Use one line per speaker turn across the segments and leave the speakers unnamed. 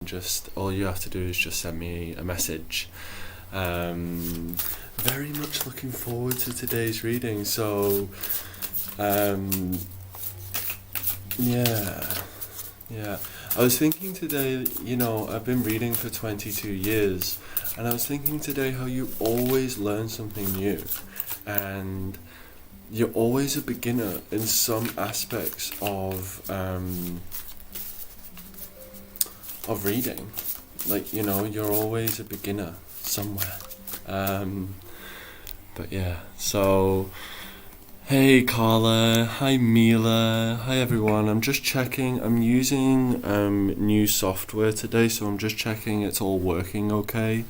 just all you have to do is just send me a message. Very much looking forward to today's reading. So yeah, I was thinking today, I've been reading for 22 years, and I was thinking today how you always learn something new, and you're always a beginner in some aspects of reading. Like, you're always a beginner somewhere. But yeah, so hey Carla, hi Mila, hi everyone. I'm just checking, I'm using new software today, so I'm just checking it's all working okay.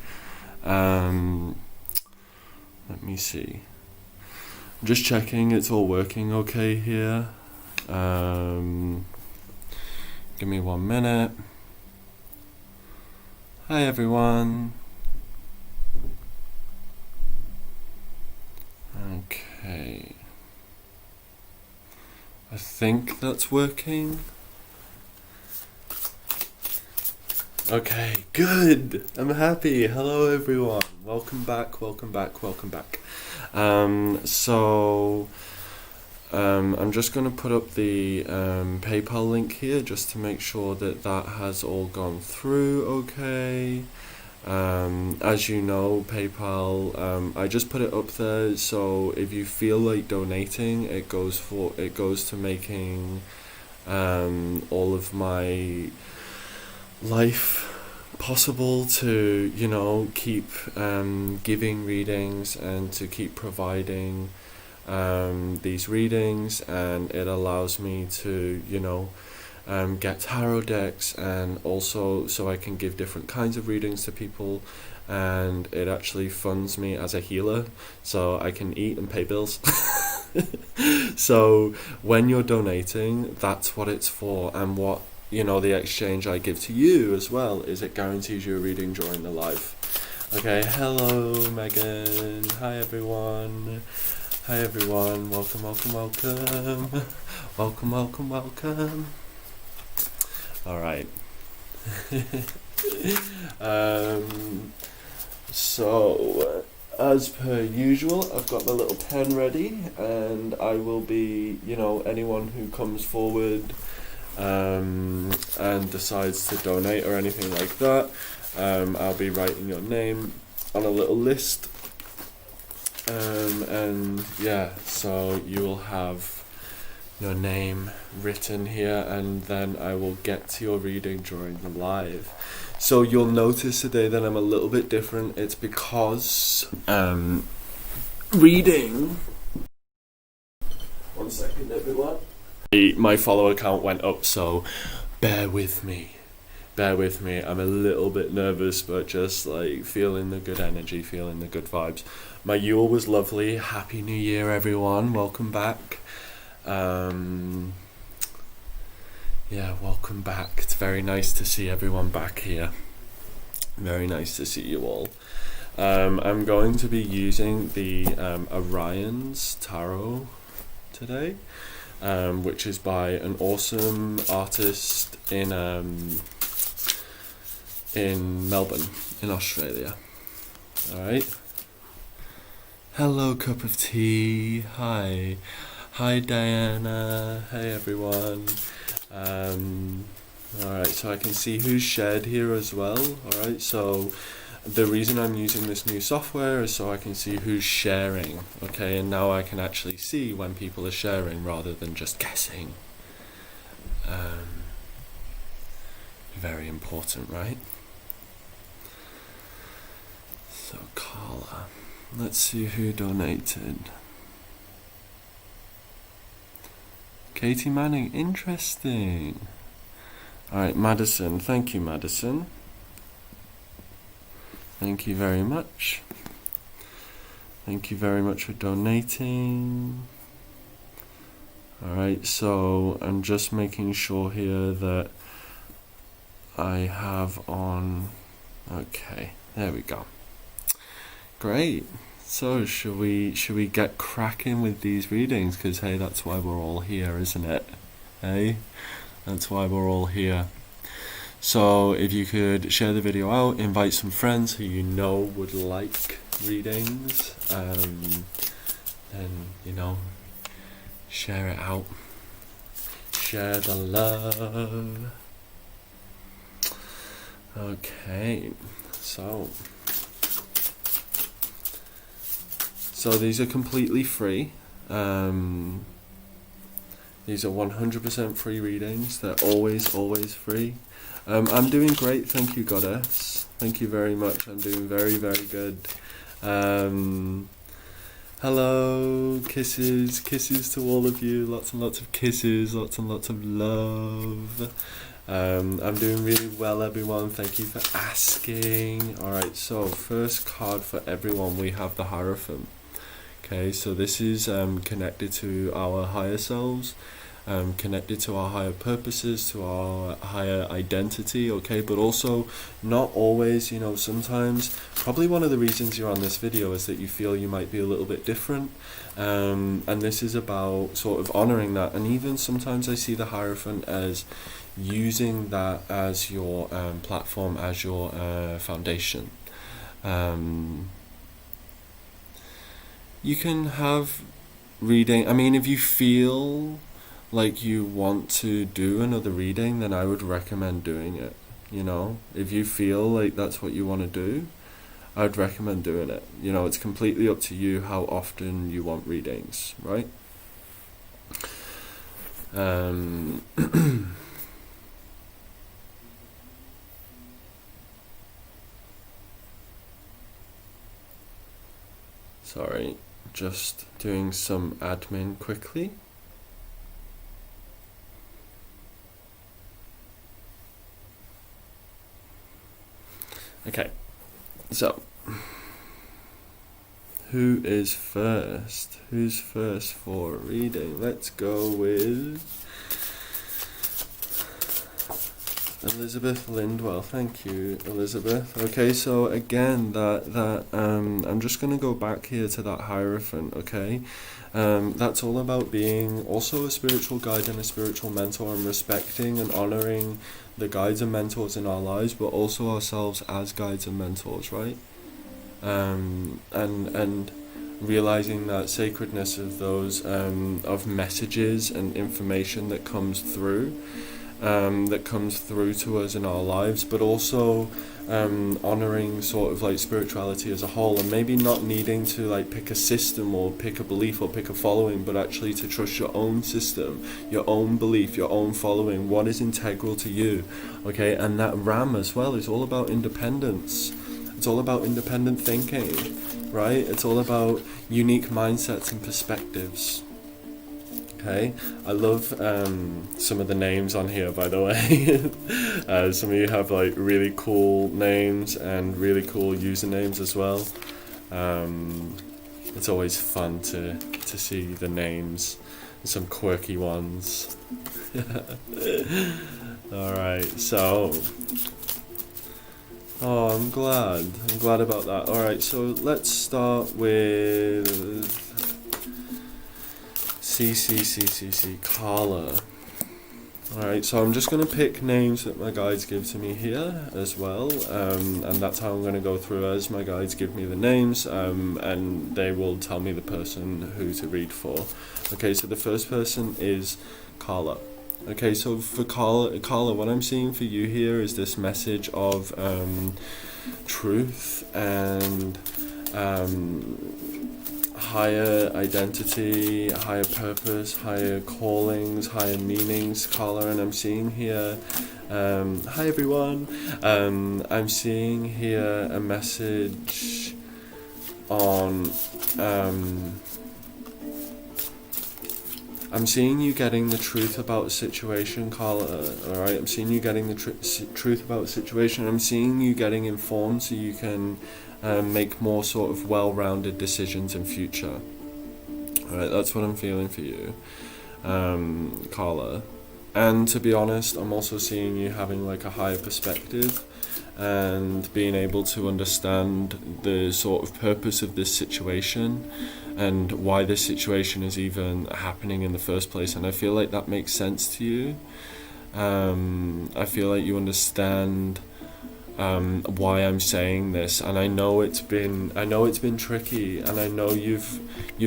Let me see. I'm just checking it's all working okay here. Give me 1 minute. Hi everyone. Okay. I think that's working. Okay, good. I'm happy. Hello everyone. Welcome back. I'm just going to put up the PayPal link here just to make sure that has all gone through okay. As you know, PayPal, I just put it up there, so if you feel like donating, it goes to making all of my life possible to, keep giving readings and to keep providing these readings, and it allows me to, get tarot decks, and also so I can give different kinds of readings to people, and it actually funds me as a healer, so I can eat and pay bills. So when you're donating, that's what it's for, and what the exchange I give to you as well is it guarantees you a reading during the live. Okay, hello Megan, hi everyone. Welcome. Welcome. All right. So, as per usual, I've got my little pen ready, and I will be, anyone who comes forward and decides to donate or anything like that, I'll be writing your name on a little list. And yeah, so you will have your name written here, and then I will get to your reading during the live. So you'll notice today that I'm a little bit different. It's because reading. 1 second, everyone. My follower count went up, so bear with me. I'm a little bit nervous, but just like feeling the good energy, feeling the good vibes. My Yule was lovely. Happy New Year, everyone. Welcome back. Welcome back. It's very nice to see everyone back here. Very nice to see you all. I'm going to be using the Orion's Tarot today, which is by an awesome artist in Melbourne, in Australia. Alright. Hello, cup of tea. Hi Diana. Hey everyone. Alright, so I can see who's shared here as well. Alright, so the reason I'm using this new software is so I can see who's sharing. Okay, and now I can actually see when people are sharing rather than just guessing. Very important, right? So Carla, let's see who donated. Katie Manning, interesting. Alright, Madison, thank you Madison. Thank you very much. Thank you very much for donating. Alright, so I'm just making sure here that I have on. Okay, there we go. Great. So should we get cracking with these readings? Because hey, that's why we're all here, isn't it? Hey, that's why we're all here. So if you could share the video out, invite some friends who you know would like readings, and share it out. Share the love. Okay, so these are completely free. These are 100% free readings. They're always free. I'm doing great, thank you, Goddess. Thank you very much. I'm doing very good. Hello, kisses to all of you. Lots and lots of kisses, lots and lots of love. I'm doing really well, everyone. Thank you for asking. Alright, so first card for everyone, we have the Hierophant. Okay, so this is connected to our higher selves, connected to our higher purposes, to our higher identity, okay, but also not always, sometimes, probably one of the reasons you're on this video is that you feel you might be a little bit different, and this is about sort of honoring that, and even sometimes I see the Hierophant as using that as your platform, as your foundation. You can have reading, if you feel like you want to do another reading, then I would recommend doing it, if you feel like that's what you want to do, I would recommend doing it. It's completely up to you how often you want readings, right? Sorry, just doing some admin quickly. Okay, so who is first? Who's first for a reading? Let's go with Elizabeth Lindwell. Thank you, Elizabeth. Okay, so again, I'm just going to go back here to that Hierophant, okay? That's all about being also a spiritual guide and a spiritual mentor, and respecting and honoring the guides and mentors in our lives, but also ourselves as guides and mentors, right? And realizing that sacredness of those of messages and information that comes through to us in our lives, but also honoring sort of like spirituality as a whole, and maybe not needing to like pick a system or pick a belief or pick a following, but actually to trust your own system, your own belief, your own following, what is integral to you, okay? And that Ram as well is all about independence. It's all about independent thinking, right? It's all about unique mindsets and perspectives. Okay, I love some of the names on here, by the way. Some of you have like really cool names and really cool usernames as well. It's always fun to see the names, some quirky ones. Alright, so I'm glad about that. Alright, so let's start with Carla. Alright, so I'm just going to pick names that my guides give to me here as well, and that's how I'm going to go through as my guides give me the names, and they will tell me the person who to read for. Okay, so the first person is Carla. Okay, so for Carla, what I'm seeing for you here is this message of truth and higher identity, higher purpose, higher callings, higher meanings, Carla. And I'm seeing here, hi everyone, I'm seeing here a message on, I'm seeing you getting the truth about a situation, Carla, alright? I'm seeing you getting the truth about a situation. I'm seeing you getting informed so you can make more sort of well-rounded decisions in future. Alright, that's what I'm feeling for you, Carla. And to be honest, I'm also seeing you having like a higher perspective and being able to understand the sort of purpose of this situation and why this situation is even happening in the first place. And I feel like that makes sense to you. I feel like you understand why I'm saying this, and I know it's been tricky, and I know you've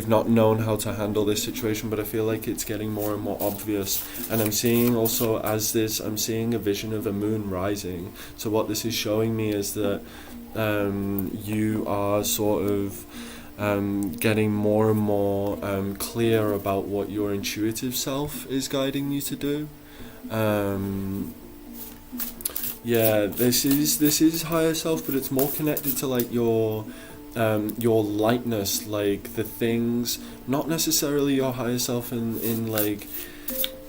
not known how to handle this situation, but I feel like it's getting more and more obvious. And I'm seeing also, I'm seeing a vision of a moon rising. So what this is showing me is that you are sort of getting more and more clear about what your intuitive self is guiding you to do. Yeah, this is higher self, but it's more connected to like your lightness, like the things, not necessarily your higher self in like,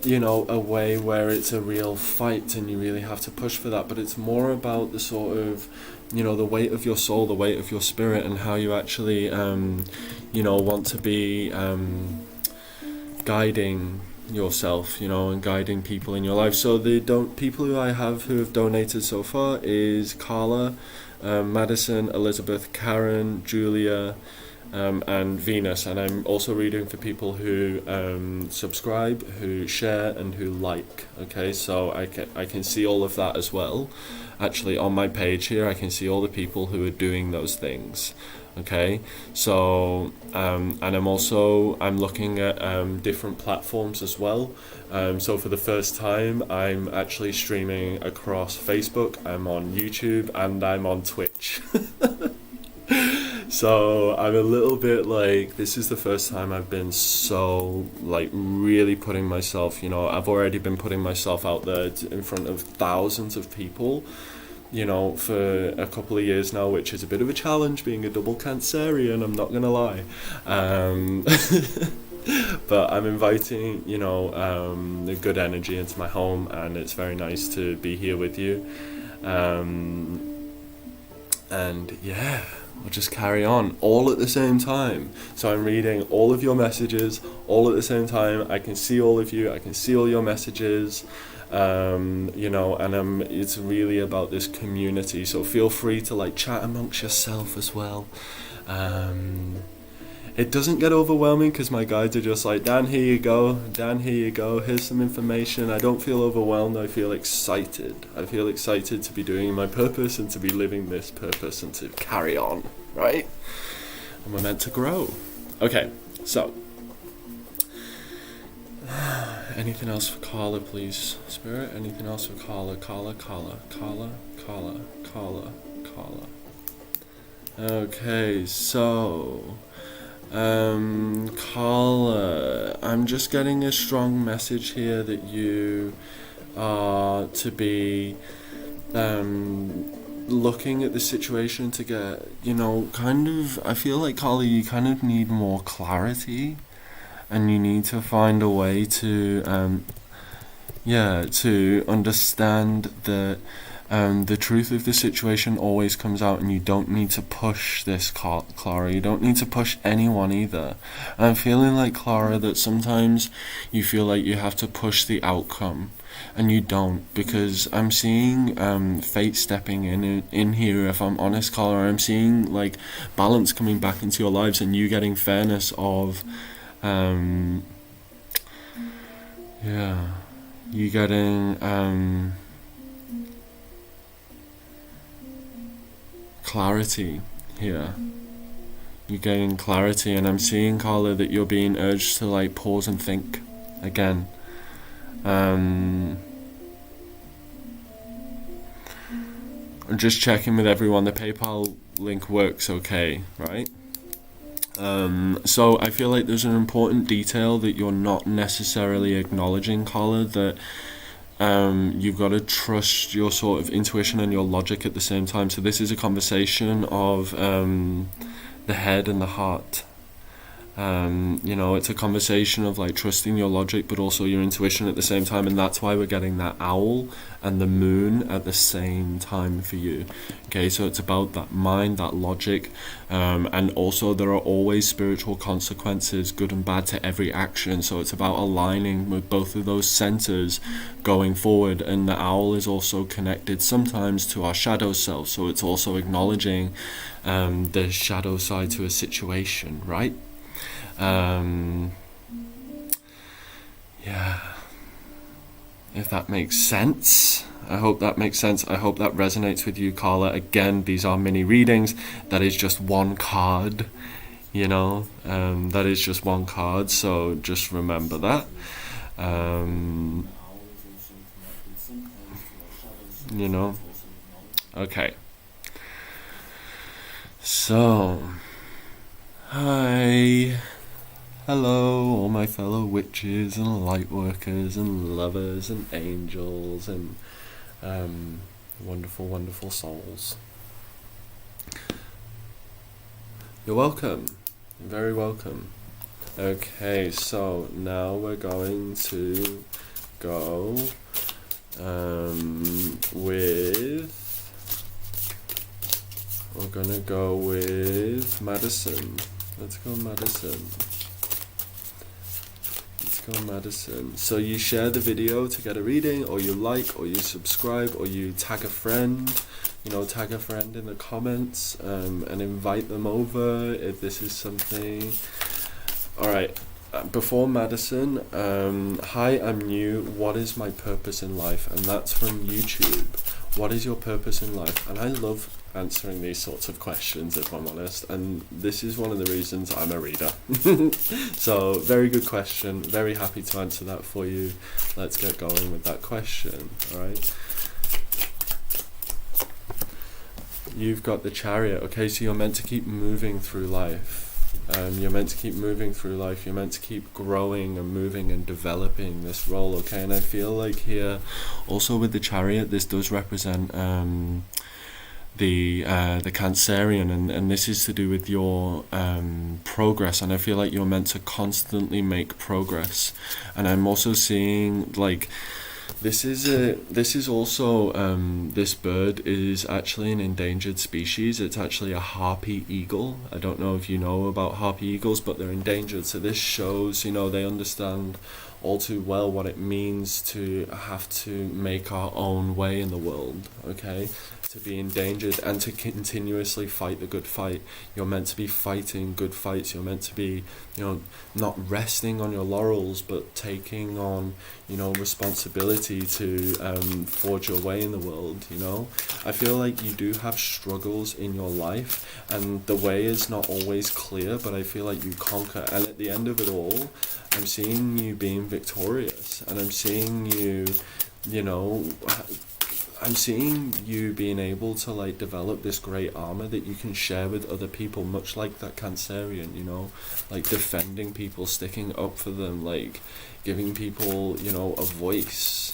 you know, a way where it's a real fight and you really have to push for that, but it's more about the sort of, you know, the weight of your soul, the weight of your spirit, and how you actually you know, want to be guiding yourself, you know, and guiding people in your life. So the people who have donated so far is Carla, Madison, Elizabeth, Karen, Julia, and Venus. And I'm also reading for people who subscribe, who share, and who like. Okay, so I can see all of that as well. Actually, on my page here, I can see all the people who are doing those things. Okay, so and I'm looking at different platforms as well. So for the first time, I'm actually streaming across Facebook, I'm on YouTube, and I'm on Twitch. So I'm a little bit like, this is the first time I've been so like really putting myself, you know, I've already been putting myself out there in front of thousands of people, you know, for a couple of years now, which is a bit of a challenge being a double Cancerian, I'm not gonna lie. But I'm inviting, you know, the good energy into my home, and it's very nice to be here with you. And yeah, we'll just carry on all at the same time. So I'm reading all of your messages all at the same time. I can see all of you, I can see all your messages. You know, and it's really about this community, so feel free to like chat amongst yourself as well. It doesn't get overwhelming because my guides are just like, Dan, here you go, here's some information. I don't feel overwhelmed, I feel excited to be doing my purpose and to be living this purpose and to carry on, right? And we're meant to grow. Okay, so anything else for Carla, please? Spirit, anything else for Carla? Carla. Okay, so Carla, I'm just getting a strong message here that you are to be looking at the situation to get, you know, kind of, I feel like Carla, you kind of need more clarity. And you need to find a way to, to understand that the truth of the situation always comes out, and you don't need to push this, Clara. You don't need to push anyone either. And I'm feeling like, Clara, that sometimes you feel like you have to push the outcome, and you don't, because I'm seeing fate stepping in here. If I'm honest, Clara, I'm seeing like balance coming back into your lives, and you getting fairness of. You getting clarity here. You're getting clarity, and I'm seeing, Carla, that you're being urged to like pause and think again. I'm just checking with everyone, the PayPal link works okay, right? So I feel like there's an important detail that you're not necessarily acknowledging, Carla, that you've got to trust your sort of intuition and your logic at the same time. So this is a conversation of the head and the heart. You know, it's a conversation of like trusting your logic but also your intuition at the same time, and that's why we're getting that owl and the moon at the same time for you. Okay, so it's about that mind, that logic, and also there are always spiritual consequences, good and bad, to every action. So it's about aligning with both of those centers going forward. And the owl is also connected sometimes to our shadow self, so it's also acknowledging the shadow side to a situation, right? if that makes sense. I hope that makes sense. I hope that resonates with you, Carla. Again, these are mini readings. That is just one card, that is just one card, so just remember that. Okay. So, hi. Hello, all my fellow witches and light workers and lovers and angels and wonderful, wonderful souls. You're welcome. You're very welcome. Okay, so now we're going to go with Madison. Let's go Madison. So you share the video to get a reading, or you like, or you subscribe, or you tag a friend, tag a friend in the comments, and invite them over if this is something. Alright, before Madison, hi, I'm new, what is my purpose in life? And that's from YouTube. What is your purpose in life? And I love answering these sorts of questions, if I'm honest, and this is one of the reasons I'm a reader. So, very good question, very happy to answer that for you. Let's get going with that question, alright? You've got the Chariot. Okay, so you're meant to keep moving through life. You're meant to keep moving through life. You're meant to keep growing and moving and developing this role, okay? And I feel like here, also with the Chariot, this does represent the Cancerian, and this is to do with your progress, and I feel like you're meant to constantly make progress. And I'm also seeing like this is also this bird is actually an endangered species. It's actually a harpy eagle. I don't know if you know about harpy eagles, but they're endangered. So this shows, they understand all too well what it means to have to make our own way in the world, okay? To be endangered and to continuously fight the good fight. You're meant to be fighting good fights. You're meant to be, not resting on your laurels, but taking on, responsibility to forge your way in the world, I feel like you do have struggles in your life, and the way is not always clear, but I feel like you conquer. And at the end of it all, I'm seeing you being victorious, and I'm seeing you, I'm seeing you being able to like develop this great armor that you can share with other people, much like that Cancerian, like defending people, sticking up for them, like giving people, a voice.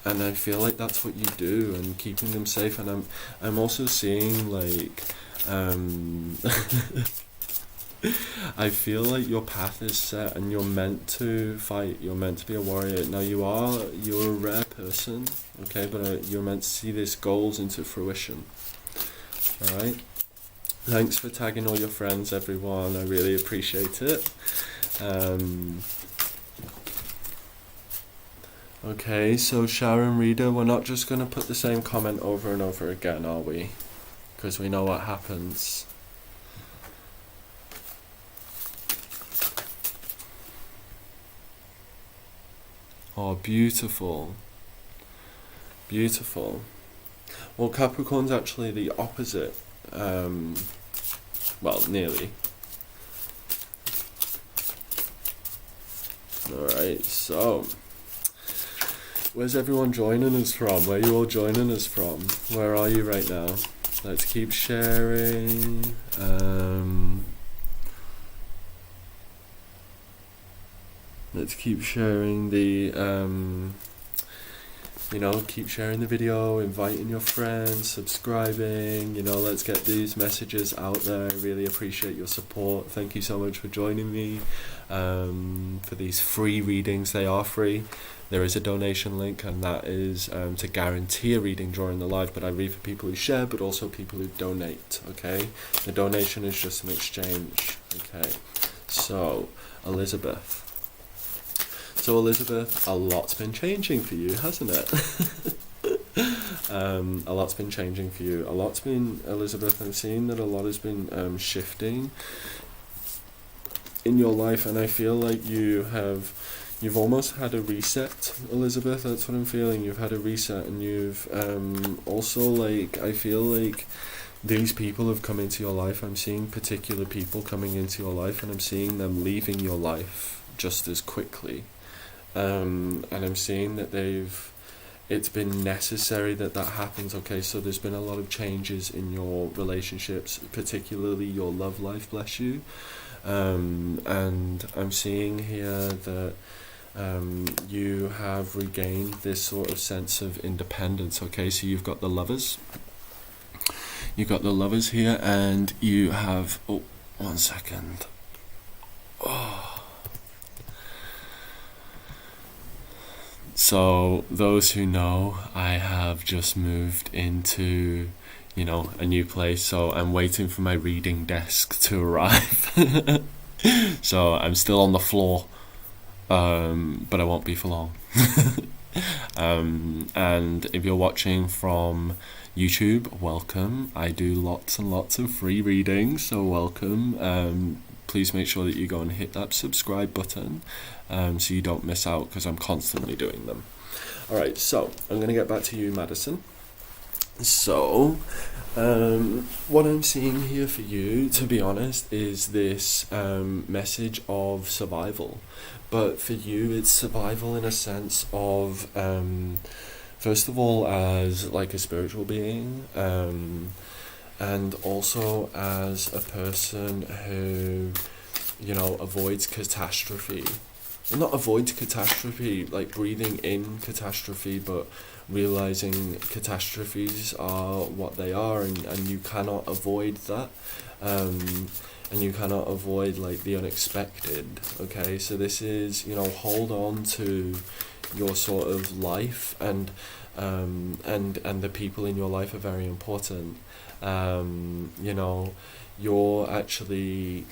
And I feel like that's what you do, and keeping them safe. And I'm also seeing like I feel like your path is set, and you're meant to fight. You're meant to be a warrior. Now you're a rare person, okay, but you're meant to see these goals into fruition. All right. Thanks for tagging all your friends, everyone. I really appreciate it. Okay, so Sharon Reader, we're not just going to put the same comment over and over again, are we? Because we know what happens. Oh, beautiful. Beautiful. Well, Capricorn's actually the opposite. Well, nearly. Alright, so where's everyone joining us from? Where are you all joining us from? Where are you right now? Let's keep sharing. Let's keep sharing the, keep sharing the video, inviting your friends, subscribing, let's get these messages out there. I really appreciate your support. Thank you so much for joining me for these free readings. They are free. There is a donation link, and that is to guarantee a reading during the live, but I read for people who share, but also people who donate, okay? The donation is just an exchange, okay? So, Elizabeth. So Elizabeth, a lot's been changing for you, hasn't it? A lot's been changing for you. Elizabeth, I'm seeing that a lot has been shifting in your life, and I feel like you have, you've almost had a reset, Elizabeth. That's what I'm feeling. You've had a reset, and you've also, like, I feel like these people have come into your life. I'm seeing particular people coming into your life, and I'm seeing them leaving your life just as quickly. And I'm seeing that it's been necessary that happens, okay? So there's been a lot of changes in your relationships, particularly your love life, bless you. And I'm seeing here that you have regained this sort of sense of independence, okay? So you've got the lovers. You've got the lovers here, and you have... Oh, 1 second. Oh. So, those who know, I have just moved into, a new place, so I'm waiting for my reading desk to arrive. So, I'm still on the floor, but I won't be for long. And if you're watching from YouTube, welcome. I do lots and lots of free readings, so welcome. Please make sure that you go and hit that subscribe button, so you don't miss out, because I'm constantly doing them. Alright, so I'm going to get back to you, Madison. So, what I'm seeing here for you, to be honest, is this message of survival. But for you, it's survival in a sense of, first of all, as like a spiritual being, and also as a person who, avoids catastrophe. Well, not avoids catastrophe, like breathing in catastrophe, but realizing catastrophes are what they are, and you cannot avoid that. And you cannot avoid, like, the unexpected, okay? So this is, hold on to your sort of life, and the people in your life are very important. You're actually,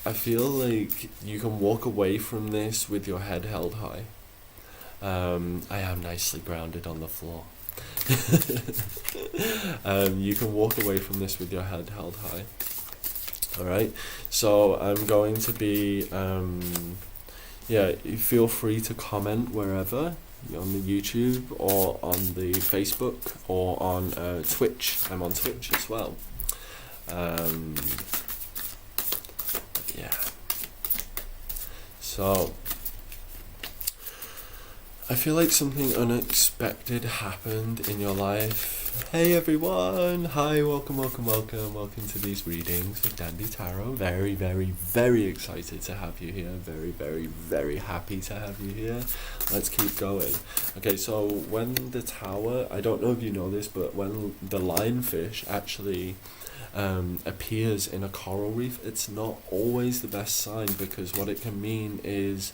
I feel like you can walk away from this with your head held high. I am nicely grounded on the floor. You can walk away from this with your head held high. Alright, so I'm going to be, feel free to comment wherever, on the YouTube, or on the Facebook, or on Twitch. I'm on Twitch as well. So, I feel like something unexpected happened in your life. Hey everyone! Hi, welcome to these readings with Dandy Tarot. Very, very, very excited to have you here. Very, very, very happy to have you here. Let's keep going. Okay, so when the tower, I don't know if you know this, but when the lionfish actually appears in a coral reef, it's not always the best sign, because what it can mean is,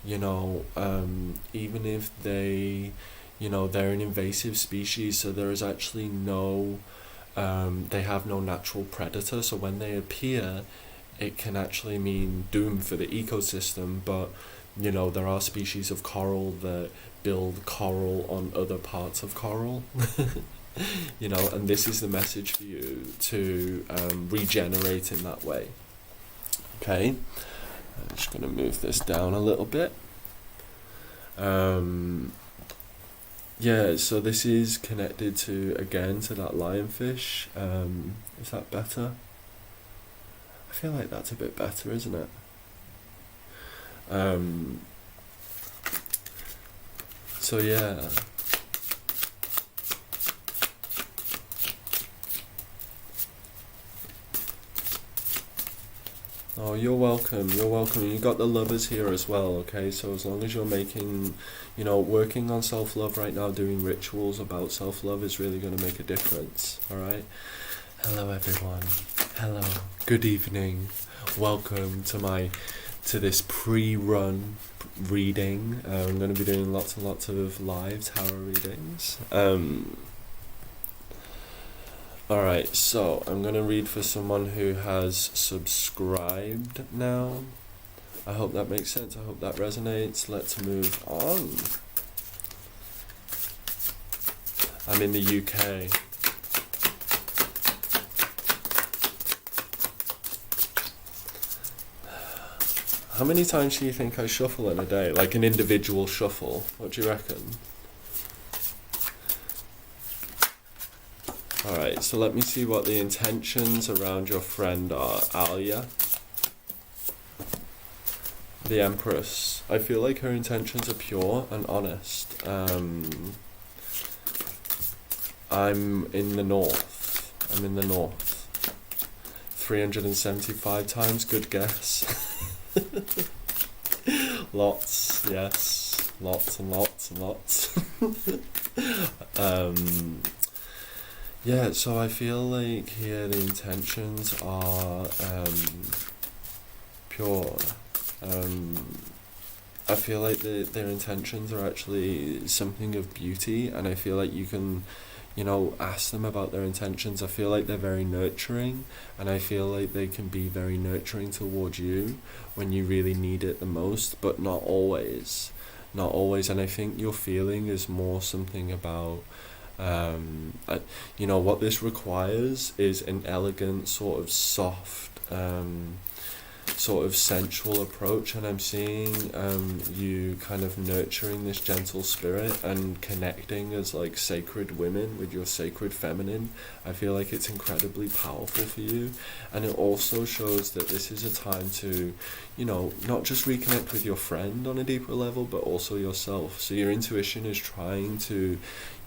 even if they're an invasive species, so there is actually they have no natural predator, so when they appear, it can actually mean doom for the ecosystem. But there are species of coral that build coral on other parts of coral. And this is the message for you to regenerate in that way. Okay, I'm just going to move this down a little bit. So this is connected to that lionfish. Is that better? I feel like that's a bit better, isn't it? So yeah. Oh, you're welcome. You got the lovers here as well, okay? So as long as you're making, working on self-love right now, doing rituals about self-love is really going to make a difference, alright? Hello, everyone. Hello. Good evening. Welcome to this pre-run reading. I'm going to be doing lots and lots of live tarot readings. Alright, so I'm going to read for someone who has subscribed now. I hope that makes sense. I hope that resonates. Let's move on. I'm in the UK. How many times do you think I shuffle in a day? Like an individual shuffle? What do you reckon? Alright, so let me see what the intentions around your friend are. Alia, the Empress. I feel like her intentions are pure and honest. I'm in the north. 375 times, good guess. Lots, yes. Lots and lots and lots. Yeah, so I feel like here the intentions are pure. I feel like their intentions are actually something of beauty, and I feel like you can, ask them about their intentions. I feel like they're very nurturing, and I feel like they can be very nurturing towards you when you really need it the most, but not always. Not always, and I think your feeling is more something about what this requires is an elegant, sort of soft, sort of sensual approach, and I'm seeing you kind of nurturing this gentle spirit and connecting as like sacred women with your sacred feminine. I feel like it's incredibly powerful for you, and it also shows that this is a time to, not just reconnect with your friend on a deeper level, but also yourself. So your intuition is trying to,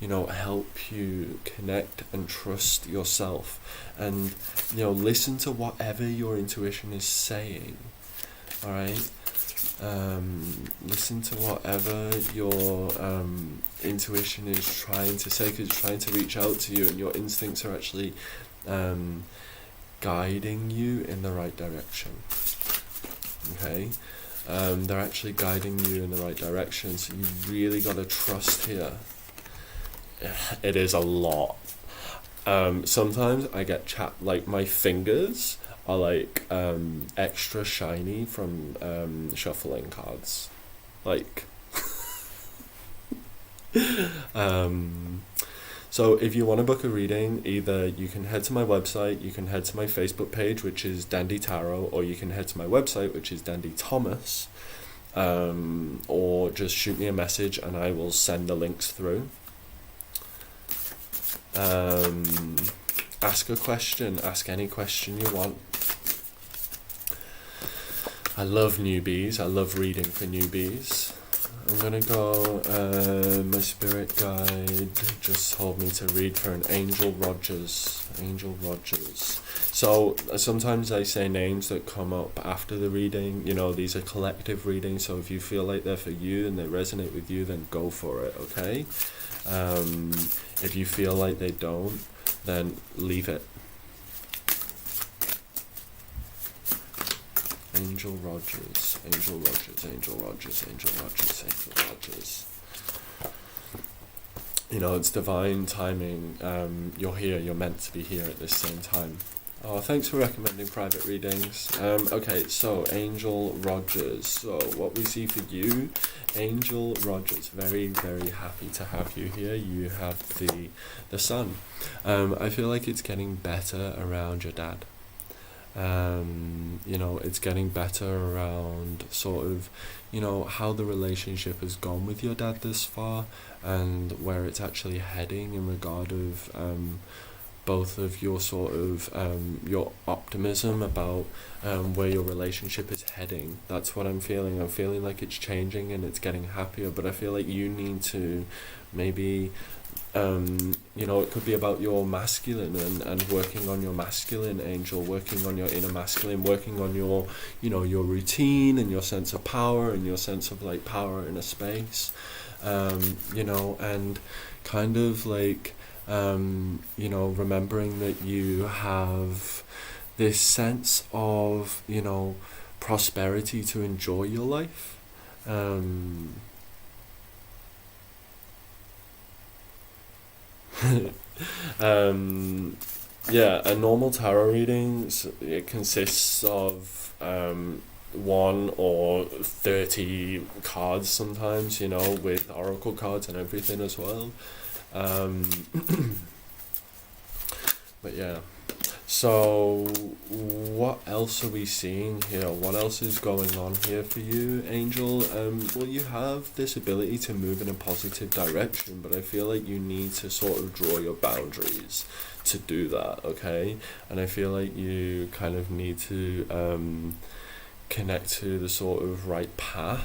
help you connect and trust yourself, and listen to whatever your intuition is saying. All right, listen to whatever your intuition is trying to say, because it's trying to reach out to you, and your instincts are actually guiding you in the right direction. Okay, they're actually guiding you in the right direction, so you really got to trust here. It is a lot. Sometimes I get like my fingers are like extra shiny from shuffling cards, like so if you want to book a reading, either you can head to my website, you can head to my Facebook page, which is Dandy Tarot, or you can head to my website, which is Dandy Thomas, or just shoot me a message and I will send the links through. Ask a question, ask any question you want. I love newbies, I love reading for newbies. I'm gonna go, my spirit guide just told me to read for an Angel Rogers. So sometimes I say names that come up after the reading, these are collective readings, so if you feel like they're for you and they resonate with you, then go for it, okay? If you feel like they don't, then leave it. Angel Rogers. It's divine timing. You're here, you're meant to be here at this same time. Oh, thanks for recommending private readings. Okay, so Angel Rogers. So what we see for you, Angel Rogers, very, very happy to have you here. You have the sun. I feel like it's getting better around your dad. It's getting better around sort of, how the relationship has gone with your dad this far, and where it's actually heading in regard of both of your sort of your optimism about where your relationship is heading. That's what I'm feeling. I'm feeling like it's changing and it's getting happier, but I feel like you need to maybe it could be about your masculine and working on your masculine, Angel, working on your inner masculine, working on your your routine and your sense of power and your sense of like power in a space, and kind of like remembering that you have this sense of prosperity to enjoy your life. A normal tarot reading, it consists of 1 or 30 cards sometimes, with oracle cards and everything as well. But yeah, So, what else are we seeing here? What else is going on here for you, Angel? Well, you have this ability to move in a positive direction, but I feel like you need to sort of draw your boundaries to do that, okay? And I feel like you kind of need to connect to the sort of right path.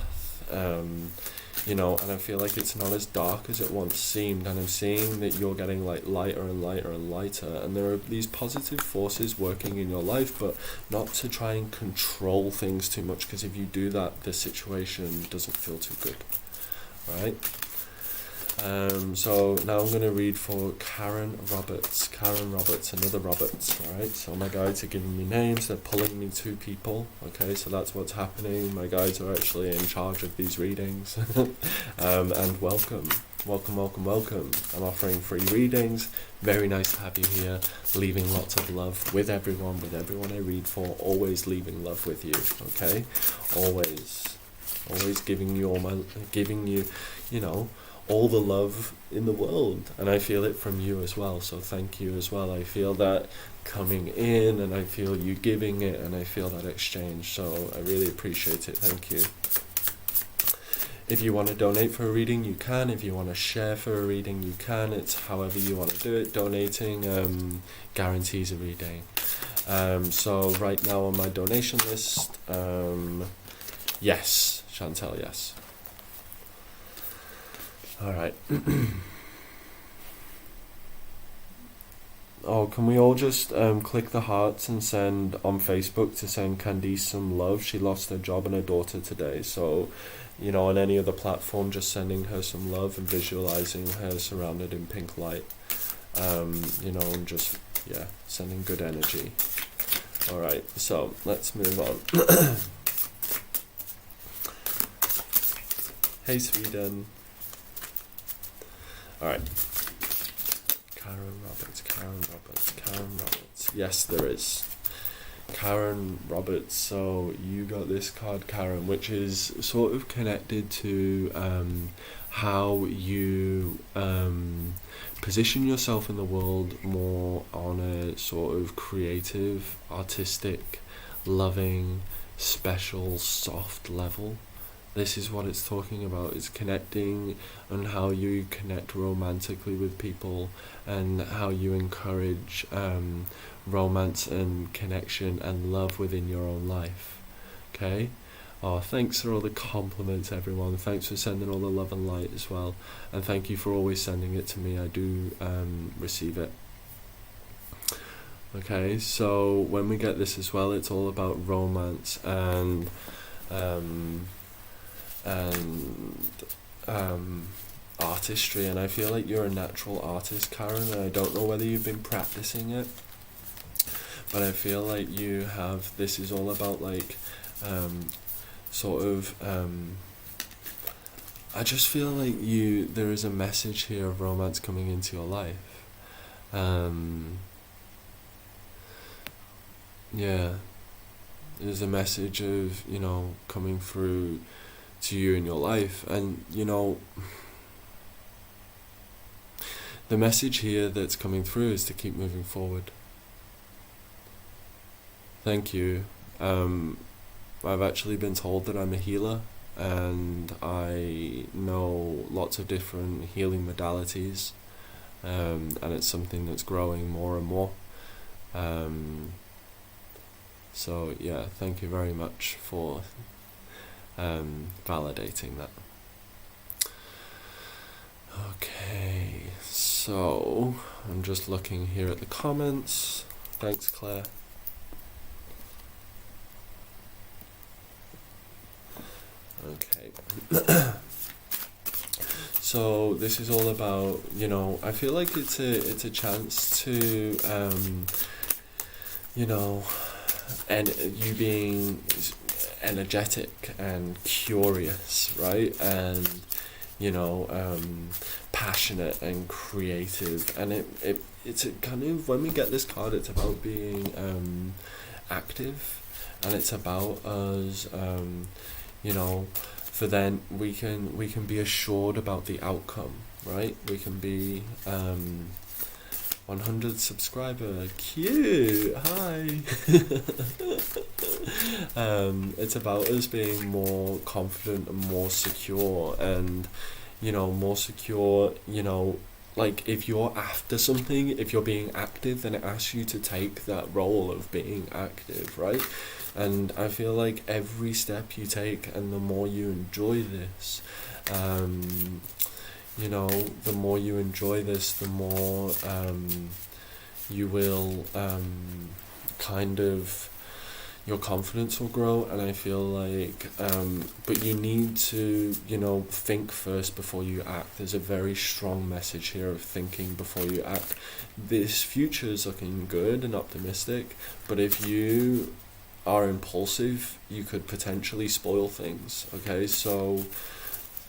And I feel like it's not as dark as it once seemed, and I'm seeing that you're getting like lighter and lighter and lighter, and there are these positive forces working in your life, but not to try and control things too much, because if you do that, the situation doesn't feel too good, right? So now I'm going to read for Karen Roberts, another Roberts, alright? So my guides are giving me names, they're pulling me to people, okay? So that's what's happening. My guides are actually in charge of these readings. And welcome. I'm offering free readings. Very nice to have you here, leaving lots of love with everyone I read for, always leaving love with you, okay? Always giving you all the love in the world, and I feel it from you as well, so thank you as well. I feel that coming in, and I feel you giving it, and I feel that exchange, so I really appreciate it. Thank you. If you want to donate for a reading, you can. If you want to share for a reading, you can. It's however you want to do it. Donating guarantees a reading. So right now on my donation list, yes, Chantel, yes. Alright. Oh, can we all just click the hearts and send on Facebook to send Candice some love? She lost her job and her daughter today. So, on any other platform, just sending her some love and visualizing her surrounded in pink light. And just, sending good energy. Alright, so let's move on. Hey, Sweden. Alright. Karen Roberts. Yes, there is. Karen Roberts. So you got this card, Karen, which is sort of connected to how you position yourself in the world more on a sort of creative, artistic, loving, special, soft level. This is what it's talking about. It's connecting and how you connect romantically with people, and how you encourage romance and connection and love within your own life. Okay? Oh, thanks for all the compliments, everyone. Thanks for sending all the love and light as well. And thank you for always sending it to me. I do receive it. Okay, so when we get this as well, it's all about romance and artistry, and I feel like you're a natural artist, Karen, and I don't know whether you've been practicing it, but I feel like you have. This is all about like I just feel like there is a message here of romance coming into your life. There's a message of coming through to you in your life, and the message here that's coming through is to keep moving forward. Thank you. I've actually been told that I'm a healer, and I know lots of different healing modalities, and it's something that's growing more and more. So yeah, thank you very much for validating that. Okay, so I'm just looking here at the comments. Thanks, Claire. Okay. So this is all about, I feel like it's a chance to and you being energetic and curious, right? And passionate and creative, and it's a kind of, when we get this card, it's about being active, and it's about us for then we can be assured about the outcome, right? We can be 100 subscriber, cute, hi. It's about us being more confident and more secure, and more secure, like if you're after something, if you're being active, then it asks you to take that role of being active, right? And I feel like every step you take, and the more you enjoy this, the more you enjoy this, the more you will kind of, your confidence will grow. And I feel like, but you need to, think first before you act. There's a very strong message here of thinking before you act. This future is looking good and optimistic, but if you are impulsive, you could potentially spoil things, okay? So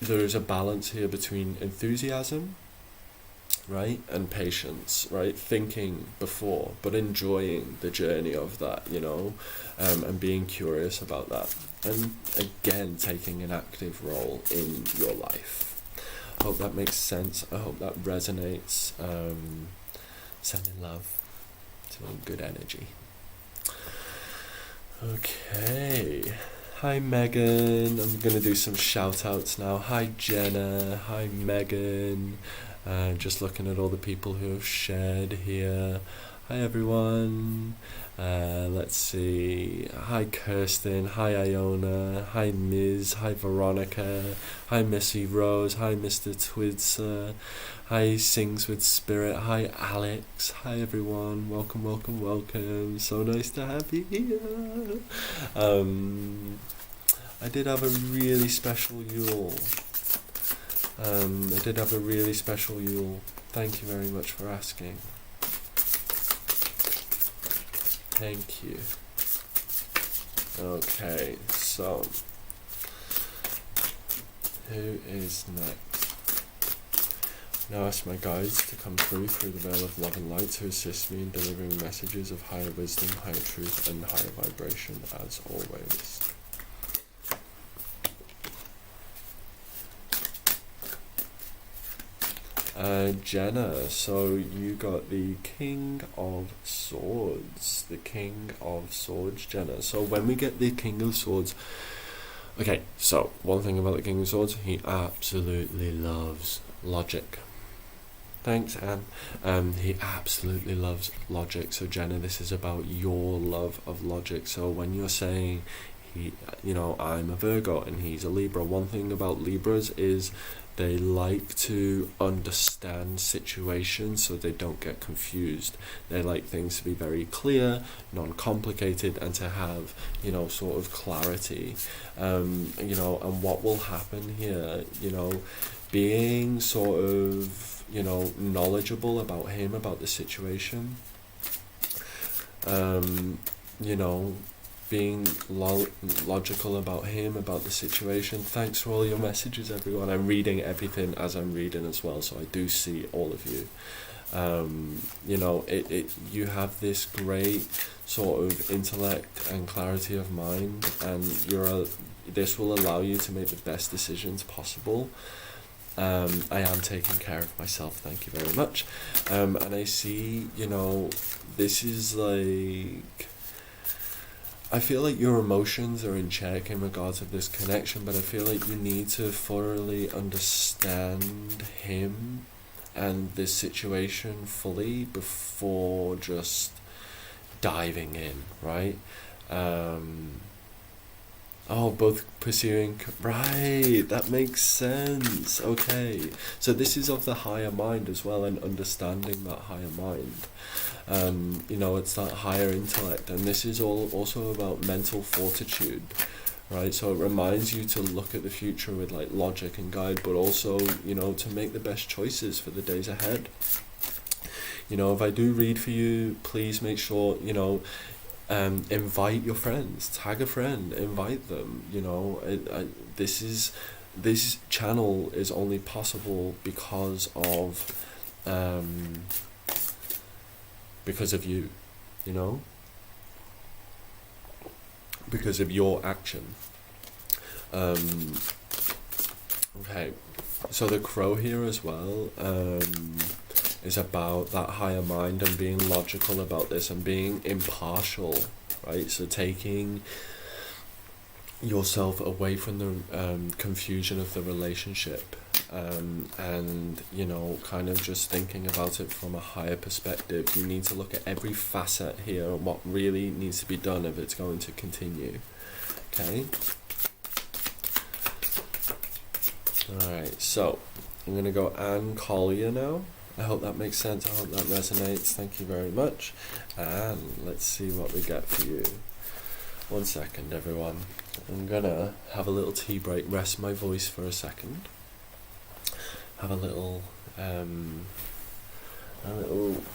there's a balance here between enthusiasm, right, and patience, right? Thinking before, but enjoying the journey of that, and being curious about that. And again, taking an active role in your life. I hope that makes sense. I hope that resonates. Sending love to good energy. Okay. Hi Megan. I'm going to do some shout outs now. Hi Jenna. Hi Megan. Just looking at all the people who have shared here. Hi everyone. Let's see. Hi Kirsten. Hi Iona. Hi Ms. Hi Veronica. Hi Missy Rose. Hi Mr. Twidser. Hi Sings with Spirit. Hi Alex. Hi everyone. Welcome, welcome, welcome. So nice to have you here. I did have a really special Yule. Thank you very much for asking. Thank you. Okay, so who is next? Now ask my guides to come through the veil of love and light to assist me in delivering messages of higher wisdom, higher truth, and higher vibration as always. Jenna, so you got the King of Swords. The King of Swords, Jenna. So when we get the King of Swords... Okay, so one thing about the King of Swords, he absolutely loves logic. Thanks, Anne. He absolutely loves logic. So Jenna, this is about your love of logic. So when you're saying, I'm a Virgo and he's a Libra, one thing about Libras is they like to understand situations so they don't get confused. They like things to be very clear, non-complicated, and to have, sort of clarity. And what will happen here, being sort of, knowledgeable about him, about the situation, being logical about him, about the situation. Thanks for all your messages, everyone. I'm reading everything as I'm reading as well, so I do see all of you. You have this great sort of intellect and clarity of mind, and this will allow you to make the best decisions possible. I am taking care of myself, thank you very much. And I see, this is like... I feel like your emotions are in check in regards to this connection, but I feel like you need to thoroughly understand him and this situation fully before just diving in, right? Both pursuing... Right, that makes sense. Okay. So this is of the higher mind as well, and understanding that higher mind. It's that higher intellect, and this is also about mental fortitude, right? So it reminds you to look at the future with like logic and guide, but also, to make the best choices for the days ahead. If I do read for you, please make sure, invite your friends, tag a friend, invite them. This channel is only possible because of you, because of your action. Okay, so the crow here as well, is about that higher mind and being logical about this and being impartial, right? So taking yourself away from the confusion of the relationship, and kind of just thinking about it from a higher perspective. You need to look at every facet here and what really needs to be done if it's going to continue. Okay. Alright, so I'm going to go Anne Collier now. I hope that makes sense. I hope that resonates. Thank you very much. And let's see what we get for you. 1 second, everyone. I'm going to have a little tea break, rest my voice for a second. Have a little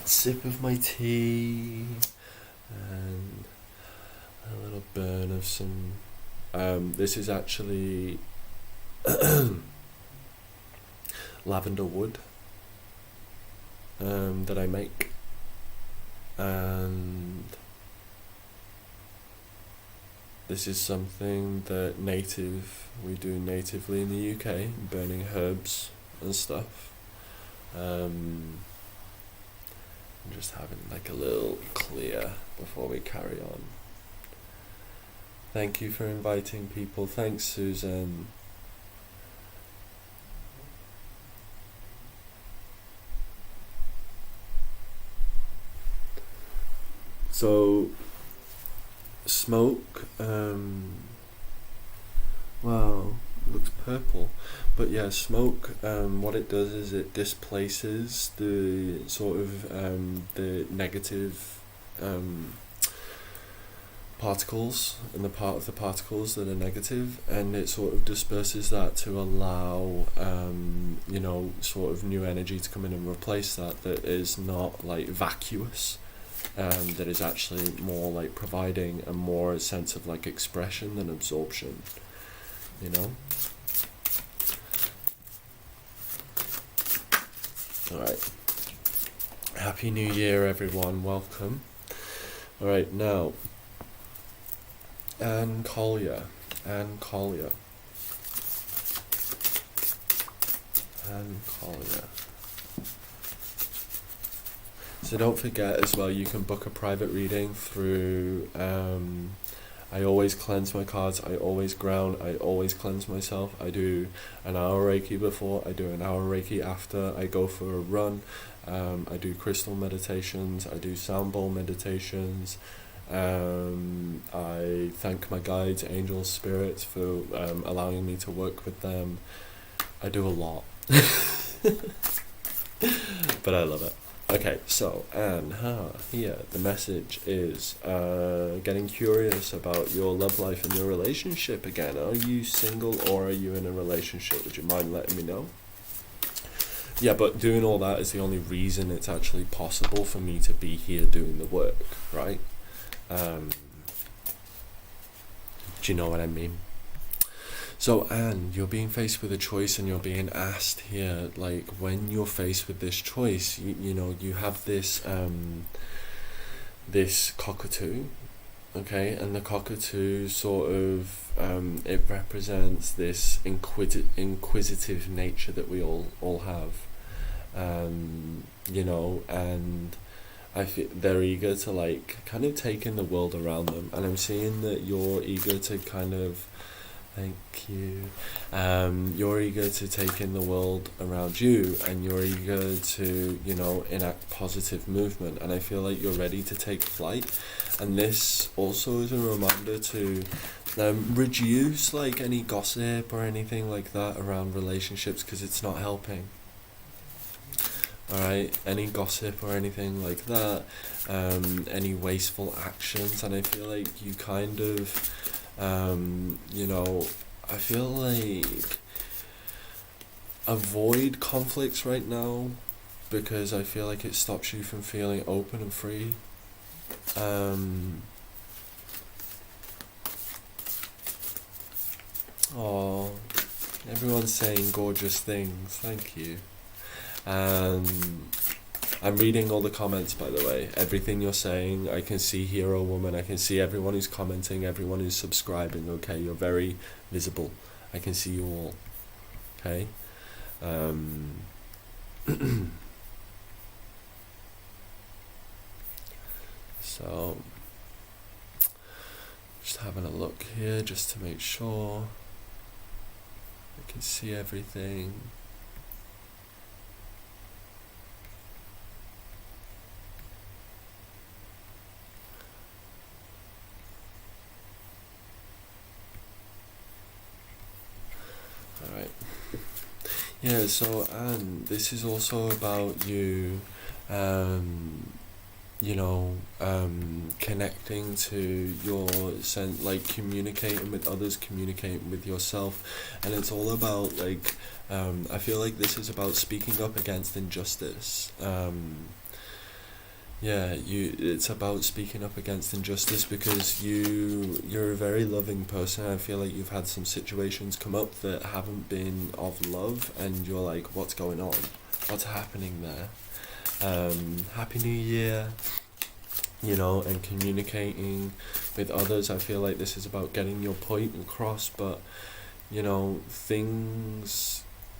sip of my tea and a little burn of some. This is actually lavender wood that I make, and this is something that we do natively in the UK, burning herbs and stuff. I'm just having like a little clear before we carry on. Thank you for inviting people. Thanks, Susan. So, smoke, wow, looks purple. But yeah, smoke, what it does is it displaces the sort of the negative particles and the part of the particles that are negative, and it sort of disperses that to allow sort of new energy to come in and replace that is not like vacuous, that is actually more like providing a more sense of like expression than absorption, Alright, Happy New Year everyone, welcome. Alright, now Anne Collier. So don't forget as well, you can book a private reading through, I always cleanse my cards, I always ground, I always cleanse myself. I do an hour Reiki before, I do an hour Reiki after, I go for a run, I do crystal meditations, I do sound bowl meditations, I thank my guides, angels, spirits for allowing me to work with them. I do a lot. But I love it. Okay, so Anne, here the message is getting curious about your love life and your relationship again. Are you single or are you in a relationship? Would you mind letting me know? Yeah, but doing all that is the only reason it's actually possible for me to be here doing the work, right? Do you know what I mean? So Anne, you're being faced with a choice and you're being asked here, like when you're faced with this choice, you have this this cockatoo, okay, and the cockatoo sort of it represents this inquisitive nature that we all have, and I feel they're eager to like kind of take in the world around them, and I'm seeing that you're eager to kind of, thank you, you're eager to take in the world around you, and you're eager to enact positive movement, and I feel like you're ready to take flight. And this also is a reminder to reduce like any gossip or anything like that around relationships, because it's not helping. Alright, any gossip or anything like that, any wasteful actions, and I feel like you kind of, I feel like avoid conflicts right now, because I feel like it stops you from feeling open and free. Everyone's saying gorgeous things, thank you. I'm reading all the comments, by the way. Everything you're saying, I can see Hero Woman, I can see everyone who's commenting, everyone who's subscribing, okay? You're very visible. I can see you all, okay? So just having a look here just to make sure I can see everything. Alright. Yeah, so Anne, this is also about you, connecting to your sense, like communicating with others, communicating with yourself, and it's all about like, I feel like this is about speaking up against injustice. It's about speaking up against injustice because you're a very loving person. I feel like you've had some situations come up that haven't been of love, and you're like, what's going on? What's happening there? Happy New Year, and communicating with others. I feel like this is about getting your point across, but,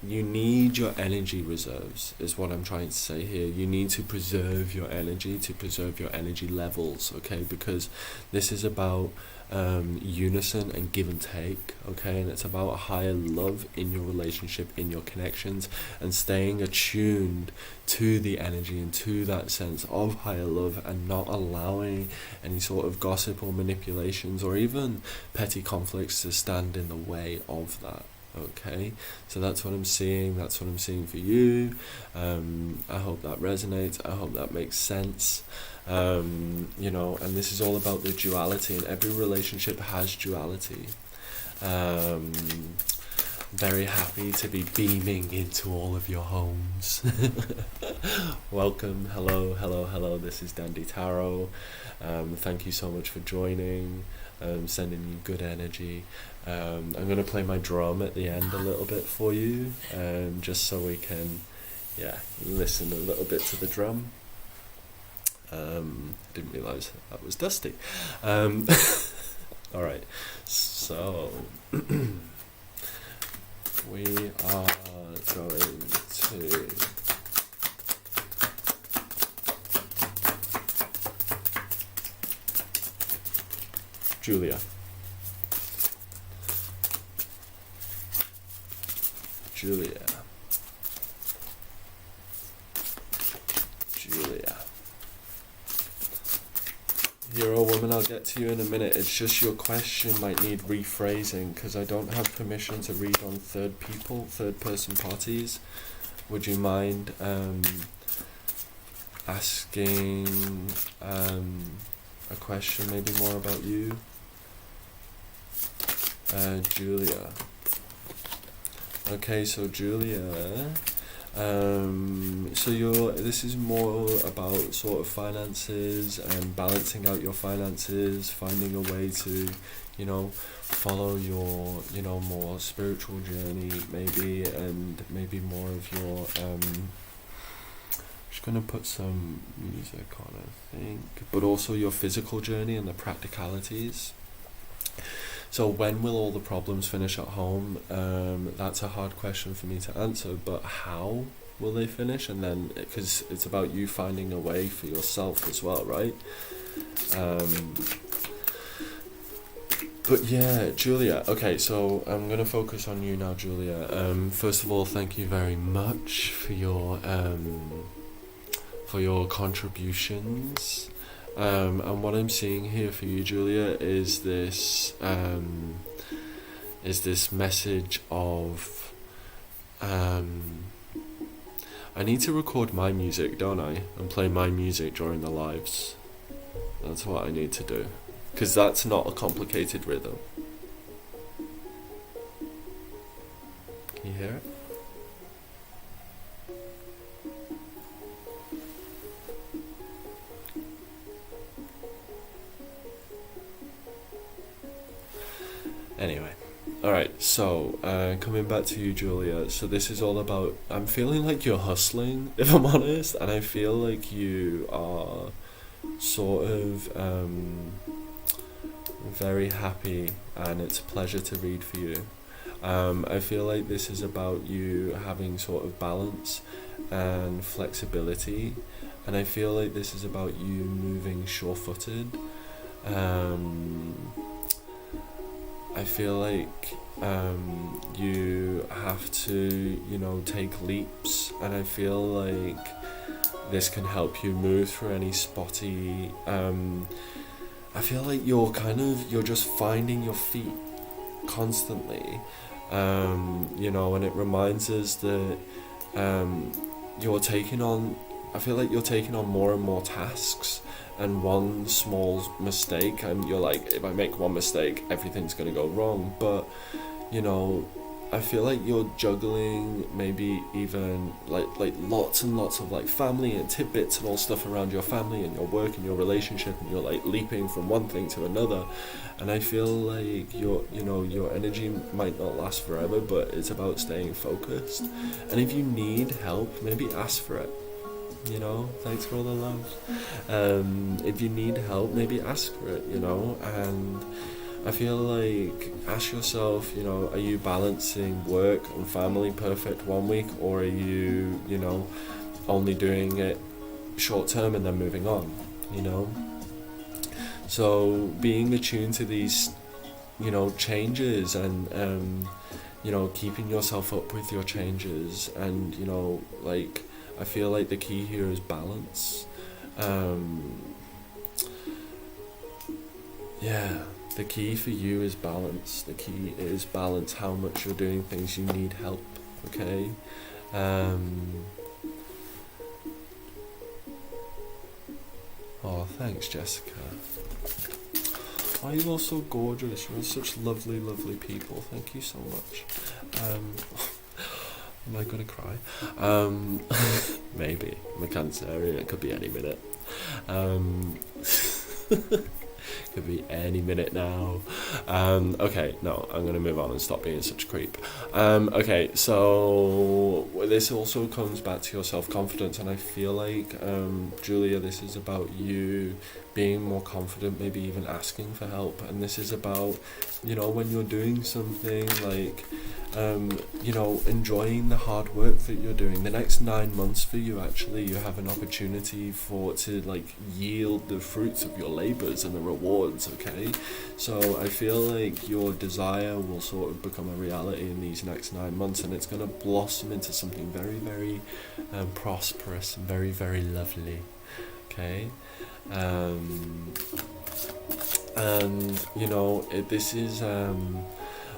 you need your energy reserves, is what I'm trying to say here. You need to preserve your energy, to preserve your energy levels, okay? Because this is about unison and give and take, okay? And it's about a higher love in your relationship, in your connections, and staying attuned to the energy and to that sense of higher love, and not allowing any sort of gossip or manipulations or even petty conflicts to stand in the way of that. Okay, so that's what I'm seeing. That's what I'm seeing for you. I hope that resonates. I hope that makes sense. And this is all about the duality, and every relationship has duality. Very happy to be beaming into all of your homes. Welcome. Hello. This is Dandy Tarot. Thank you so much for joining. Sending you good energy. I'm going to play my drum at the end a little bit for you, just so we can listen a little bit to the drum. Didn't realise that was dusty. Alright, so we are going to Julia. Hero woman, I'll get to you in a minute. It's just your question might need rephrasing because I don't have permission to read on third person parties. Would you mind asking a question maybe more about you? Julia. Okay, so Julia, this is more about sort of finances and balancing out your finances, finding a way to, follow your, more spiritual journey maybe, and maybe more of your, just going to put some music on, I think, but also your physical journey and the practicalities. So when will all the problems finish at home? That's a hard question for me to answer, but how will they finish? And then, because it's about you finding a way for yourself as well, right? But yeah, Julia. Okay, so I'm going to focus on you now, Julia. First of all, thank you very much for your contributions. And what I'm seeing here for you, Julia, is this message of I need to record my music, don't I? And play my music during the lives. That's what I need to do, because that's not a complicated rhythm. Can you hear it? Anyway, alright, so coming back to you, Julia, so this is all about, I'm feeling like you're hustling, if I'm honest, and I feel like you are sort of very happy, and it's a pleasure to read for you. I feel like this is about you having sort of balance and flexibility, and I feel like this is about you moving sure-footed. I feel like you have to, take leaps, and I feel like this can help you move through any spotty. I feel like you're just finding your feet constantly, and it reminds us that you're taking on. I feel like you're taking on more and more tasks, and one small mistake, and you're like, if I make one mistake, everything's gonna go wrong. But I feel like you're juggling maybe even like lots and lots of like family and tidbits and all stuff around your family and your work and your relationship, and you're like leaping from one thing to another. And I feel like your energy might not last forever, but it's about staying focused. And if you need help, maybe ask for it. Thanks for all the love. If you need help, maybe ask for it, and I feel like, ask yourself, are you balancing work and family perfect one week, or are you, only doing it short term and then moving on, So being attuned to these, changes, and, keeping yourself up with your changes, and, I feel like the key here is balance. The key for you is balance. The key is balance how much you're doing things you need help, okay? Thanks, Jessica. Why are you all so gorgeous? You're such lovely, lovely people. Thank you so much. Am I gonna cry? Maybe. I'm a Cancerian. It could be any minute. Could be any minute now. Okay, no, I'm gonna move on and stop being such a creep. Okay, so this also comes back to your self-confidence, and I feel like, Julia, this is about you being more confident, maybe even asking for help. And this is about, when you're doing something like, enjoying the hard work that you're doing. The next 9 months for you, actually, you have an opportunity to yield the fruits of your labors and the rewards, okay? So I feel like your desire will sort of become a reality in these next 9 months, and it's going to blossom into something very, very prosperous and very, very lovely, okay? This is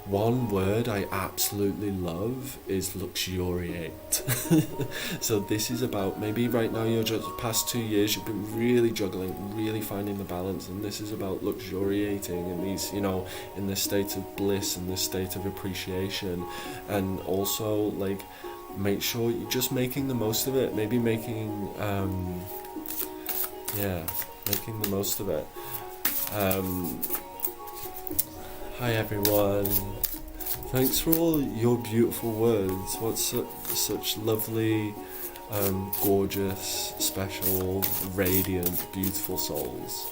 one word I absolutely love is luxuriate. So this is about, maybe right now you're just past 2 years, you've been really juggling, really finding the balance, and this is about luxuriating in these, in this state of bliss and this state of appreciation. And also make sure you're just making the most of it, maybe making the most of it. Hi everyone. Thanks for all your beautiful words. What such lovely, gorgeous, special, radiant, beautiful souls.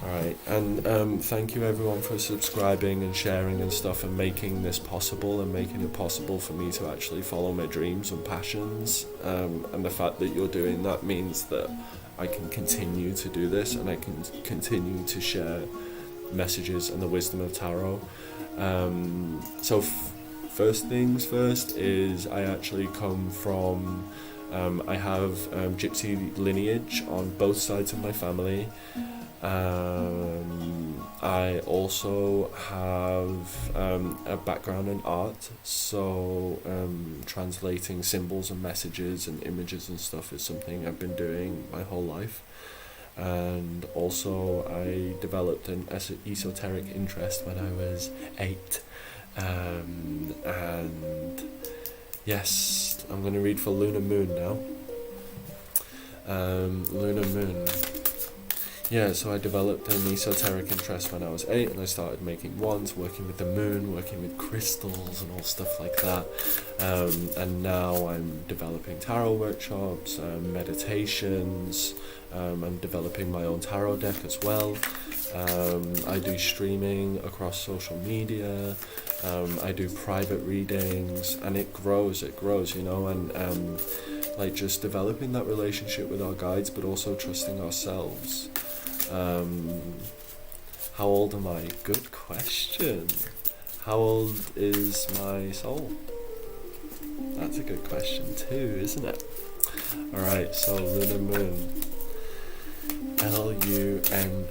Alright, and thank you everyone for subscribing and sharing and stuff, and making this possible, and making it possible for me to actually follow my dreams and passions. And the fact that you're doing that means that I can continue to do this, and I can continue to share messages and the wisdom of tarot. So first things first is I actually come from, I have gypsy lineage on both sides of my family. I also have a background in art, so translating symbols and messages and images and stuff is something I've been doing my whole life. And also I developed an esoteric interest when I was 8. And yes, I'm going to read for Lunar Moon now. Lunar Moon. Yeah, so I developed an esoteric interest when I was 8, and I started making wands, working with the moon, working with crystals and all stuff like that. And now I'm developing tarot workshops, meditations. I'm developing my own tarot deck as well. I do streaming across social media. I do private readings, and it grows, and like just developing that relationship with our guides, but also trusting ourselves. How old am I? Good question. How old is my soul? That's a good question too, isn't it? Alright, so lunar moon. LUNAMOON.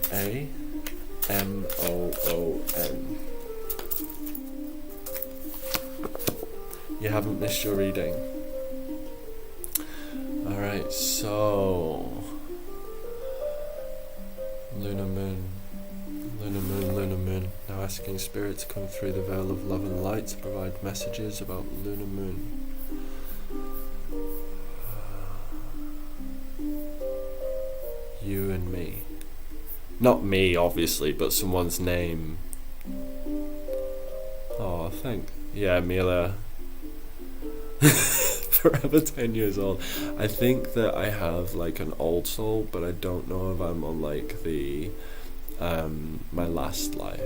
You haven't missed your reading. Alright, so lunar moon. Now asking spirit to come through the veil of love and light to provide messages about lunar moon. You and me. Not me, obviously, but someone's name. Oh, yeah, Mila. Forever 10 years old. I think that I have like an old soul, but I don't know if I'm on like the my last life.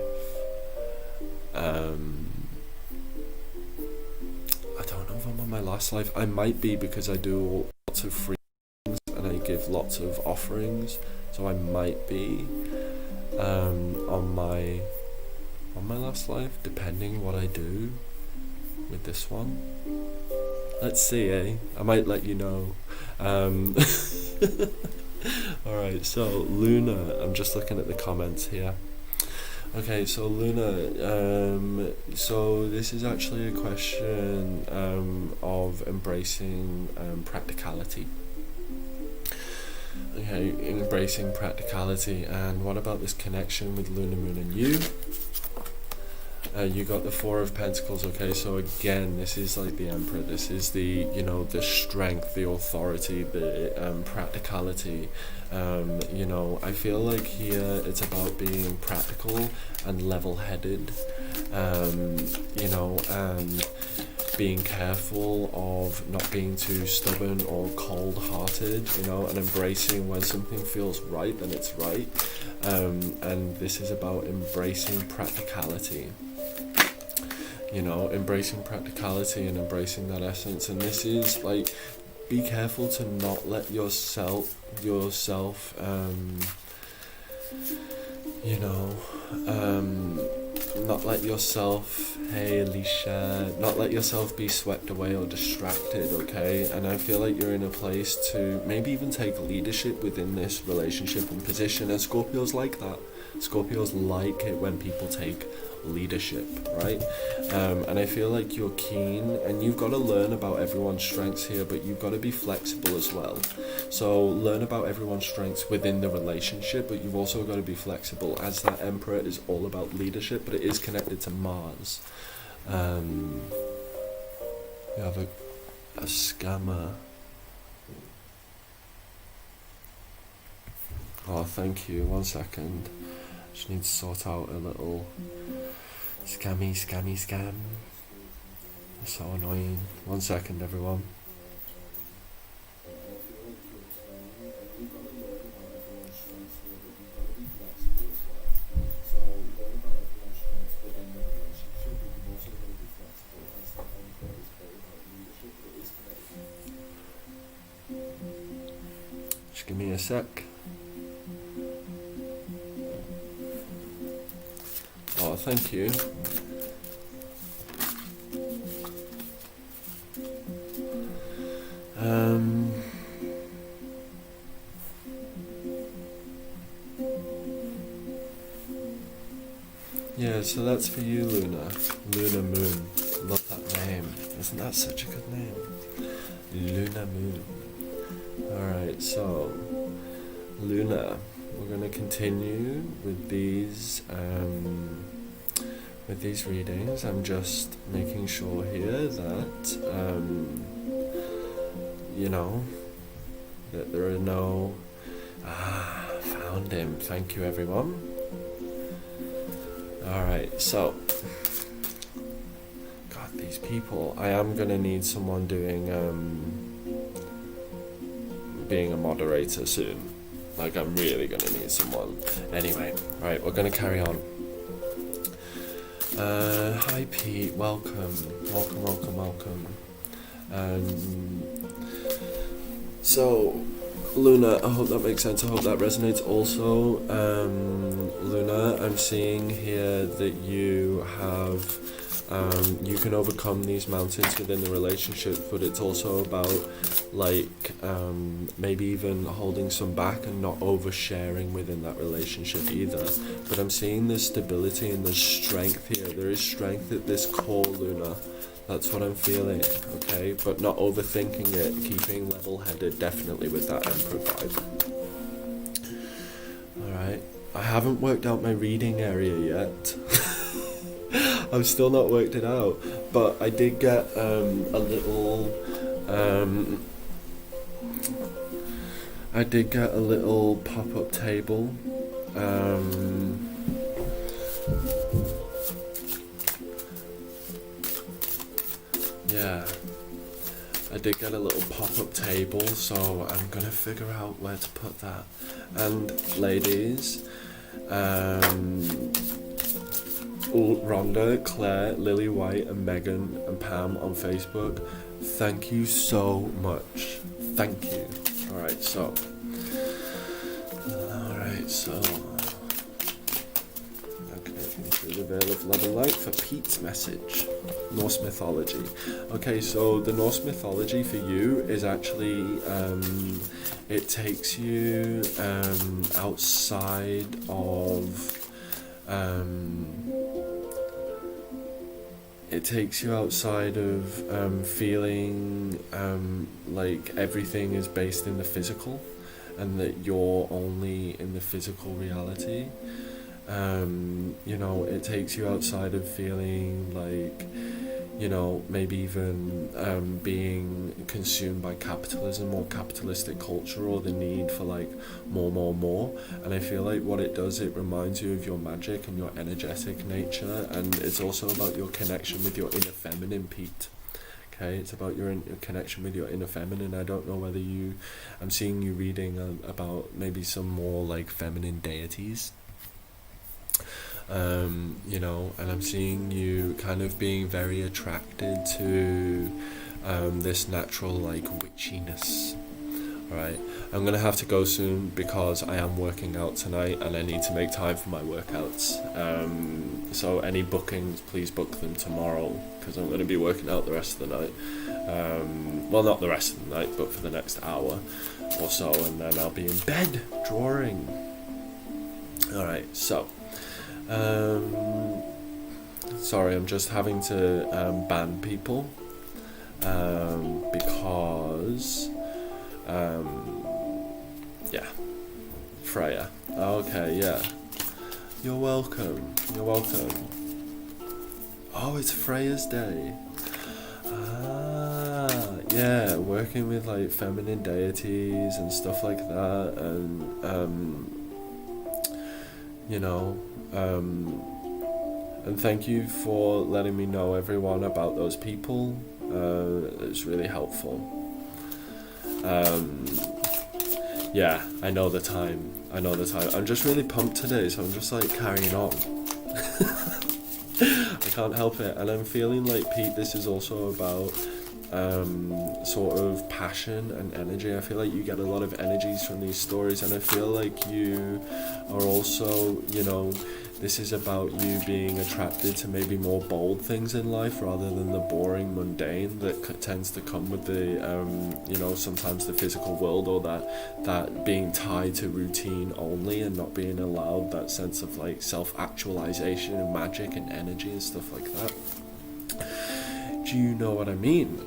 I don't know if I'm on my last life. I might be, because I do lots of free things and I give lots of offerings, so I might be on my last life, depending what I do with this one. Let's see, eh? I might let you know. Alright, so Luna, I'm just looking at the comments here. Okay, so Luna, so this is actually a question of embracing practicality. Okay, embracing practicality. And what about this connection with Lunar Moon and you? You got the Four of Pentacles. Okay, so again, this is like the Emperor. This is the, you know, the strength, the authority, the practicality. You know, I feel like here it's about being practical and level-headed, you know, and being careful of not being too stubborn or cold-hearted, you know, and embracing when something feels right, then it's right. And this is about embracing practicality. You know, embracing practicality and embracing that essence. And this is like, be careful to not let yourself, you know, not let yourself, hey Alicia, not let yourself be swept away or distracted, okay? And I feel like you're in a place to maybe even take leadership within this relationship and position. And Scorpios like that. Scorpios like it when people take leadership, right? And I feel like you're keen, and you've got to learn about everyone's strengths here, but you've got to be flexible as well. So learn about everyone's strengths within the relationship, but you've also got to be flexible, as that Emperor is all about leadership, but it is connected to Mars. You have a scammer. Oh, thank you. 1 second. Just need to sort out a little scam. It's so annoying. 1 second, everyone. Just give me a sec. Oh, thank you. Yeah, so that's for you, Luna. Lunar Moon. Love that name. Isn't that such a good name? Lunar Moon. Alright, so Luna, we're going to continue with these readings. I'm just making sure here that you know, that there are no found him. Thank you, everyone. Alright, so God, these people. I am gonna need someone doing being a moderator soon. Like, I'm really gonna need someone. Anyway, right, we're gonna carry on. Hi Pete, welcome. So, Luna, I hope that makes sense. I hope that resonates. Also, Luna, I'm seeing here that you have, you can overcome these mountains within the relationship, but it's also about like maybe even holding some back and not oversharing within that relationship either. But I'm seeing there's stability and there's strength here. There is strength at this core, Luna. That's what I'm feeling, okay? But not overthinking it, keeping level-headed, definitely with that Emperor vibe. Alright, I haven't worked out my reading area yet. I've still not worked it out, but I did get a little pop-up table. Yeah, I did get a little pop-up table, so I'm gonna figure out where to put that. And ladies, Rhonda, Claire, Lily White, and Megan and Pam on Facebook, thank you so much. Thank you. Alright, so through the veil of love and light for Pete's message. Norse mythology. Okay, so the Norse mythology for you is actually it takes you outside of feeling like everything is based in the physical and that you're only in the physical reality. It takes you outside of feeling like, maybe even being consumed by capitalism or capitalistic culture or the need for like more. And I feel like what it does, it reminds you of your magic and your energetic nature, and it's also about your connection with your inner feminine, Pete. Okay, it's about your connection with your inner feminine. I don't know whether I'm seeing you reading about maybe some more like feminine deities. And I'm seeing you kind of being very attracted to this natural like witchiness. Alright, I'm gonna have to go soon because I am working out tonight and I need to make time for my workouts. So any bookings, please book them tomorrow because I'm gonna be working out the rest of the night. Well, not the rest of the night, but for the next hour or so, and then I'll be in bed drawing. Alright, so sorry, I'm just having to ban people because Freya. Okay, yeah. You're welcome. Oh, it's Freya's day. Yeah, working with like feminine deities and stuff like that, and thank you for letting me know, everyone, about those people. It's really helpful. Yeah, I know the time. I'm just really pumped today, so I'm just like carrying on. I can't help it, and I'm feeling like, Pete, this is also about sort of passion and energy. I feel like you get a lot of energies from these stories, and I feel like you are also, this is about you being attracted to maybe more bold things in life rather than the boring, mundane that tends to come with the, sometimes the physical world, or that being tied to routine only and not being allowed that sense of like self-actualization and magic and energy and stuff like that. Do you know what I mean?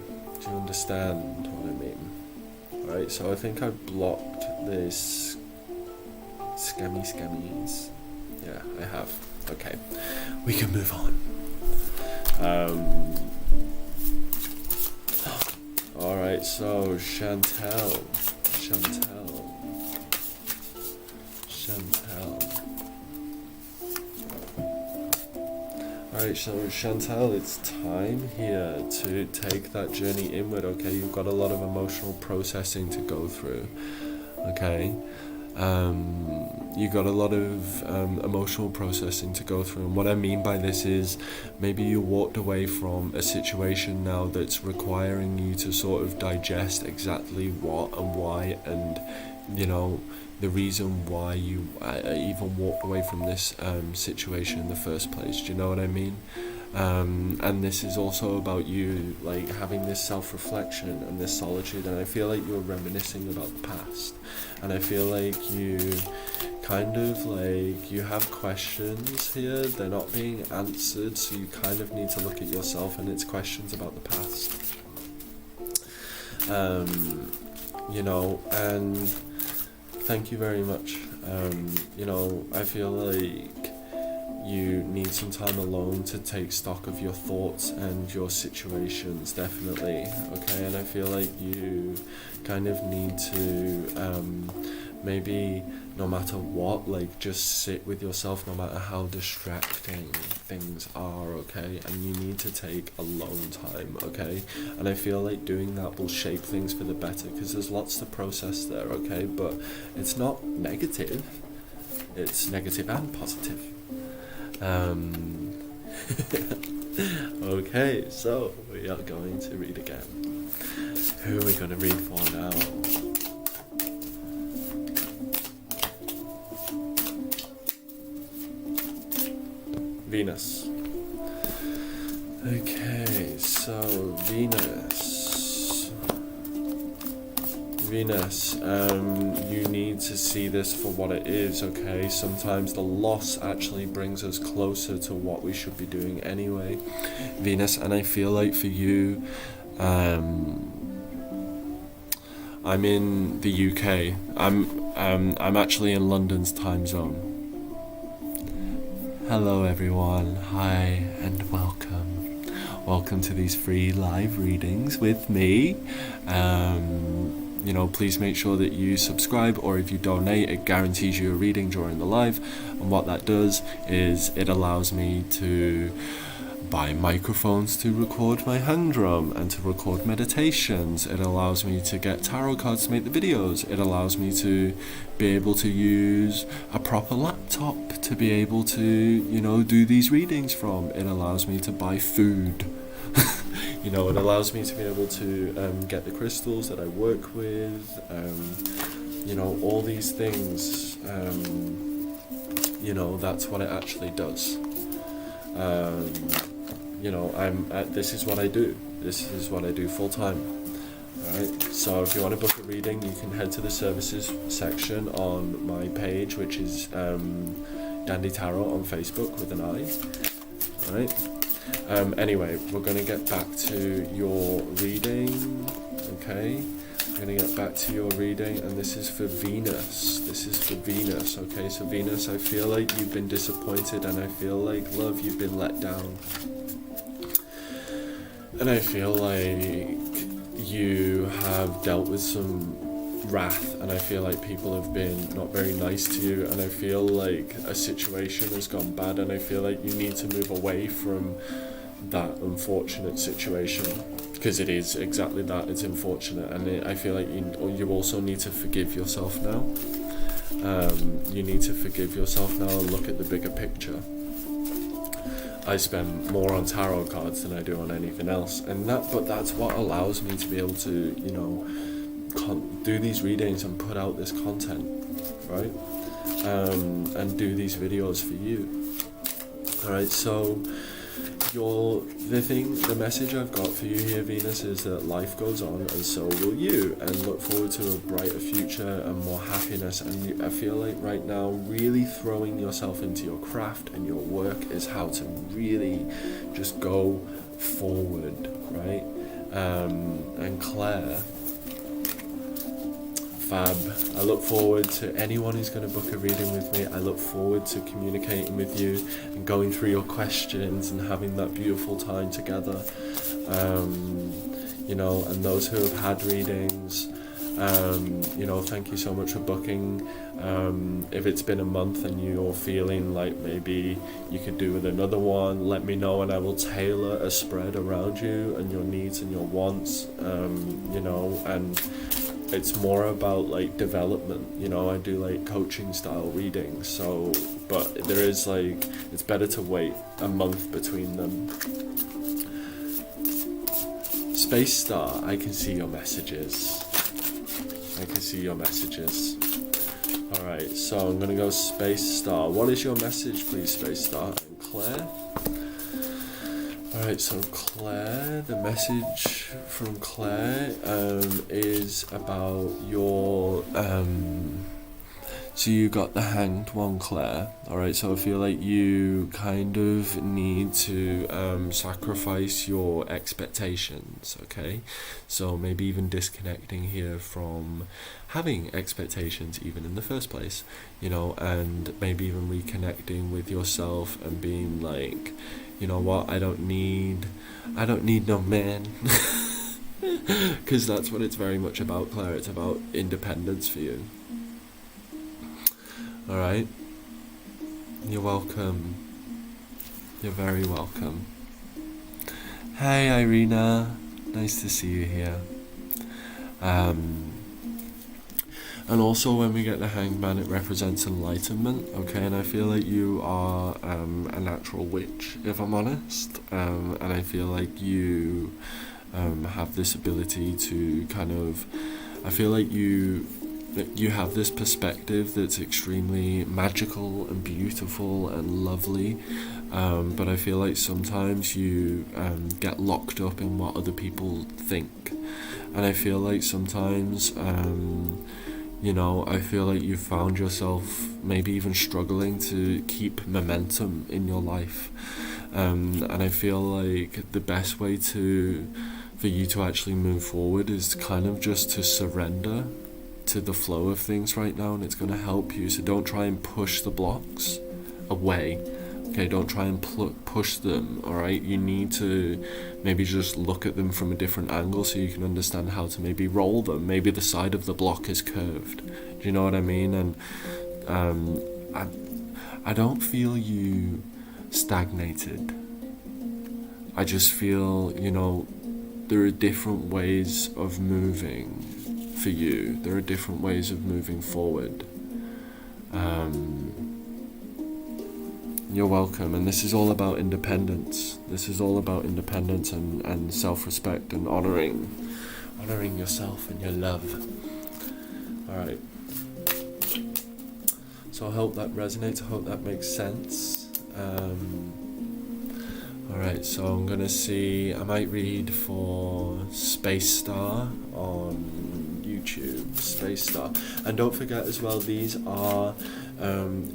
Do you understand what I mean? Alright, so I think I blocked this scammies. Yeah, I have. Okay, we can move on. Alright, so Chantel. Alright, so Chantel, it's time here to take that journey inward, okay? You've got a lot of emotional processing to go through, okay? you got a lot of emotional processing to go through. And what I mean by this is maybe you walked away from a situation now that's requiring you to sort of digest exactly what and why, and the reason why you even walked away from this situation in the first place. Do you know what I mean? And this is also about you like having this self-reflection and this solitude, and I feel like you're reminiscing about the past, and I feel like you kind of like you have questions here, they're not being answered, so you kind of need to look at yourself, and it's questions about the past. And thank you very much. I feel like you need some time alone to take stock of your thoughts and your situations, definitely, okay? And I feel like you kind of need to maybe, no matter what, like just sit with yourself no matter how distracting things are, okay? And you need to take alone time, okay? And I feel like doing that will shape things for the better, because there's lots to process there, okay? But it's not negative, it's negative and positive. Okay, so we are going to read again. Who are we going to read for now? Venus. Okay, so Venus, you need to see this for what it is, okay? Sometimes the loss actually brings us closer to what we should be doing anyway, Venus. And I feel like for you, I'm in the UK. I'm actually in London's time zone. Hello everyone, hi and welcome to these free live readings with me. Please make sure that you subscribe, or if you donate, it guarantees you a reading during the live. And what that does is it allows me to buy microphones to record my hand drum and to record meditations. It allows me to get tarot cards to make the videos. It allows me to be able to use a proper laptop to be able to, do these readings from. It allows me to buy food. It allows me to be able to get the crystals that I work with, all these things, that's what it actually does. This is what I do. This is what I do full time. Alright, so if you want to book a reading, you can head to the services section on my page, which is Dandy Tarot on Facebook with an I. Alright. Anyway, we're going to get back to your reading, okay? We're going to get back to your reading, and this is for Venus. Okay? So Venus, I feel like you've been disappointed, and I feel like, love, you've been let down. And I feel like you have dealt with some wrath, and I feel like people have been not very nice to you, and I feel like a situation has gone bad, and I feel like you need to move away from that unfortunate situation, because it is exactly that, it's unfortunate. And I feel like you also need to forgive yourself now. You need to forgive yourself now and look at the bigger picture. I spend more on tarot cards than I do on anything else, but that's what allows me to be able to do these readings and put out this content, right? And do these videos for you. Alright, so the message I've got for you here, Venus, is that life goes on, and so will you, and look forward to a brighter future and more happiness. And I feel like right now, really throwing yourself into your craft and your work is how to really just go forward, right? And Claire, fab. I look forward to anyone who's going to book a reading with me. I look forward to communicating with you and going through your questions and having that beautiful time together. And those who have had readings, thank you so much for booking. If it's been a month and you're feeling like maybe you could do with another one, let me know, and I will tailor a spread around you and your needs and your wants, and it's more about like development. You know, I do like coaching style readings, so but there is like, it's better to wait a month between them. Space Star, I can see your messages. I can see your messages. Alright, so I'm gonna go Space Star. What is your message, please, Space Star? And Claire? Alright, so Claire, the message from Claire is about your so you got the Hanged one, Claire. Alright, so I feel like you kind of need to sacrifice your expectations, okay? So maybe even disconnecting here from having expectations even in the first place, you know, and maybe even reconnecting with yourself and being like, you know what, I don't need no man. Because that's what it's very much about, Claire. It's about independence for you. Alright, you're welcome. You're very welcome. Hey Irina, nice to see you here. And also when we get the Hanged Man, it represents enlightenment, okay? And I feel like you are a natural witch, if I'm honest. And I feel like you have this ability to kind of, I feel like you have this perspective that's extremely magical and beautiful and lovely, but I feel like sometimes you get locked up in what other people think, and I feel like sometimes you know, I feel like you've found yourself maybe even struggling to keep momentum in your life, and I feel like the best way for you to actually move forward is kind of just to surrender to the flow of things right now, and it's going to help you. So don't try and push the blocks away, okay? Don't try and push them, alright? You need to maybe just look at them from a different angle so you can understand how to maybe roll them. Maybe the side of the block is curved, do you know what I mean? And I don't feel you stagnated. I just feel, you know, there are different ways of moving for you. There are different ways of moving forward. You're welcome, and this is all about independence. This is all about independence and self-respect and honoring yourself and your love. Alright. So I hope that resonates, I hope that makes sense. Alright, so I'm gonna see, I might read for Space Star on YouTube, Space Star. And don't forget as well, these are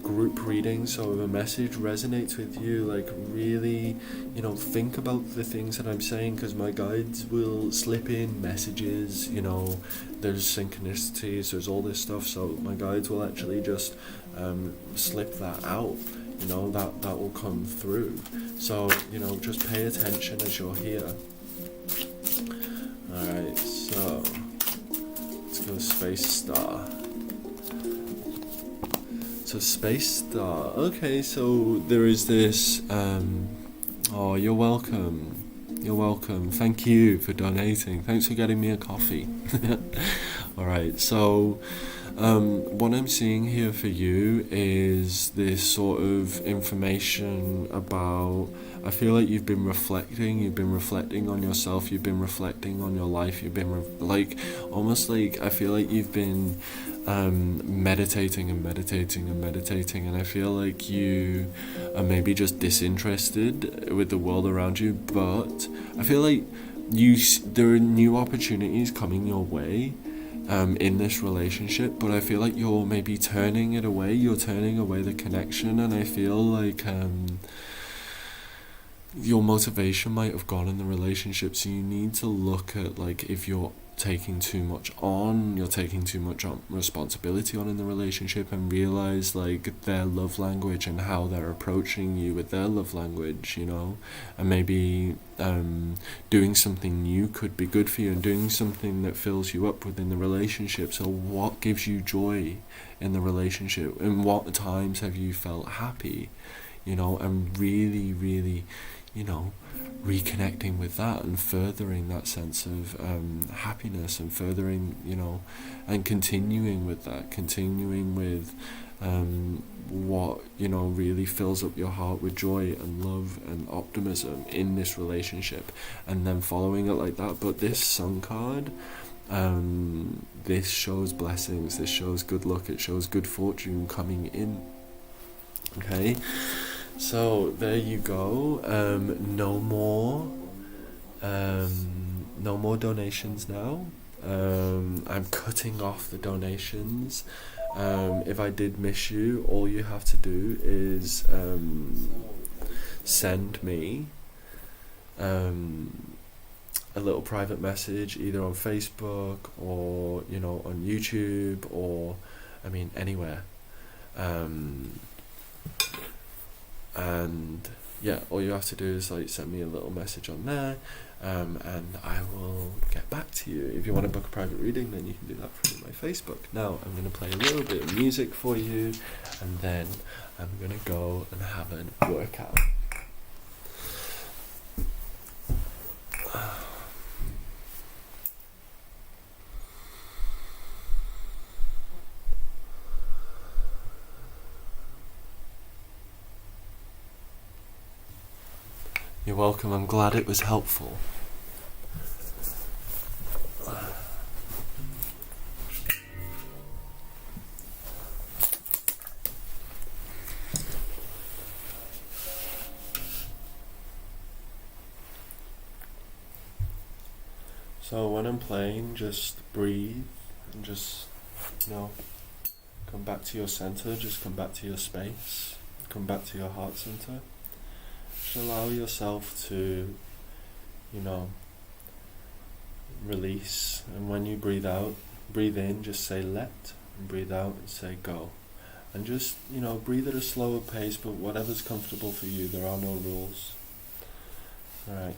group readings, so if a message resonates with you, like really, you know, think about the things that I'm saying, because my guides will slip in messages, you know, there's synchronicities, there's all this stuff, so my guides will actually just slip that out, you know, that will come through. So, you know, just pay attention as you're here. Alright, so let's go Space Star. So Space Star, okay, so there is this, oh, you're welcome, thank you for donating, thanks for getting me a coffee. Alright, so what I'm seeing here for you is this sort of information about, I feel like you've been reflecting on yourself, you've been reflecting on your life, you've been almost like, I feel like you've been meditating, and I feel like you are maybe just disinterested with the world around you, but I feel like there are new opportunities coming your way in this relationship, but I feel like you're maybe turning away the connection, and I feel like your motivation might have gone in the relationship, so you need to look at, like, if you're taking too much responsibility on in the relationship, and realize like their love language and how they're approaching you with their love language, you know, and maybe doing something new could be good for you, and doing something that fills you up within the relationship. So what gives you joy in the relationship, and what times have you felt happy, you know, and really, you know, reconnecting with that and furthering that sense of happiness, and furthering, and continuing with that, continuing with what really fills up your heart with joy and love and optimism in this relationship, and then following it like that. But this Sun card, this shows blessings, this shows good luck, it shows good fortune coming in. Okay, so there you go. No more donations now. I'm cutting off the donations. If I did miss you, all you have to do is send me a little private message, either on Facebook or on YouTube, or anywhere. And yeah, all you have to do is send me a little message on there, and I will get back to you. If you want to book a private reading, then you can do that through my Facebook. Now I'm going to play a little bit of music for you, and then I'm going to go and have a workout. You're welcome. I'm glad it was helpful. So when I'm playing, just breathe and just, come back to your center, just come back to your space, come back to your heart center. Just allow yourself to, release. And when you breathe out, breathe in, just say let, and breathe out and say go. And just, breathe at a slower pace, but whatever's comfortable for you. There are no rules. Alright.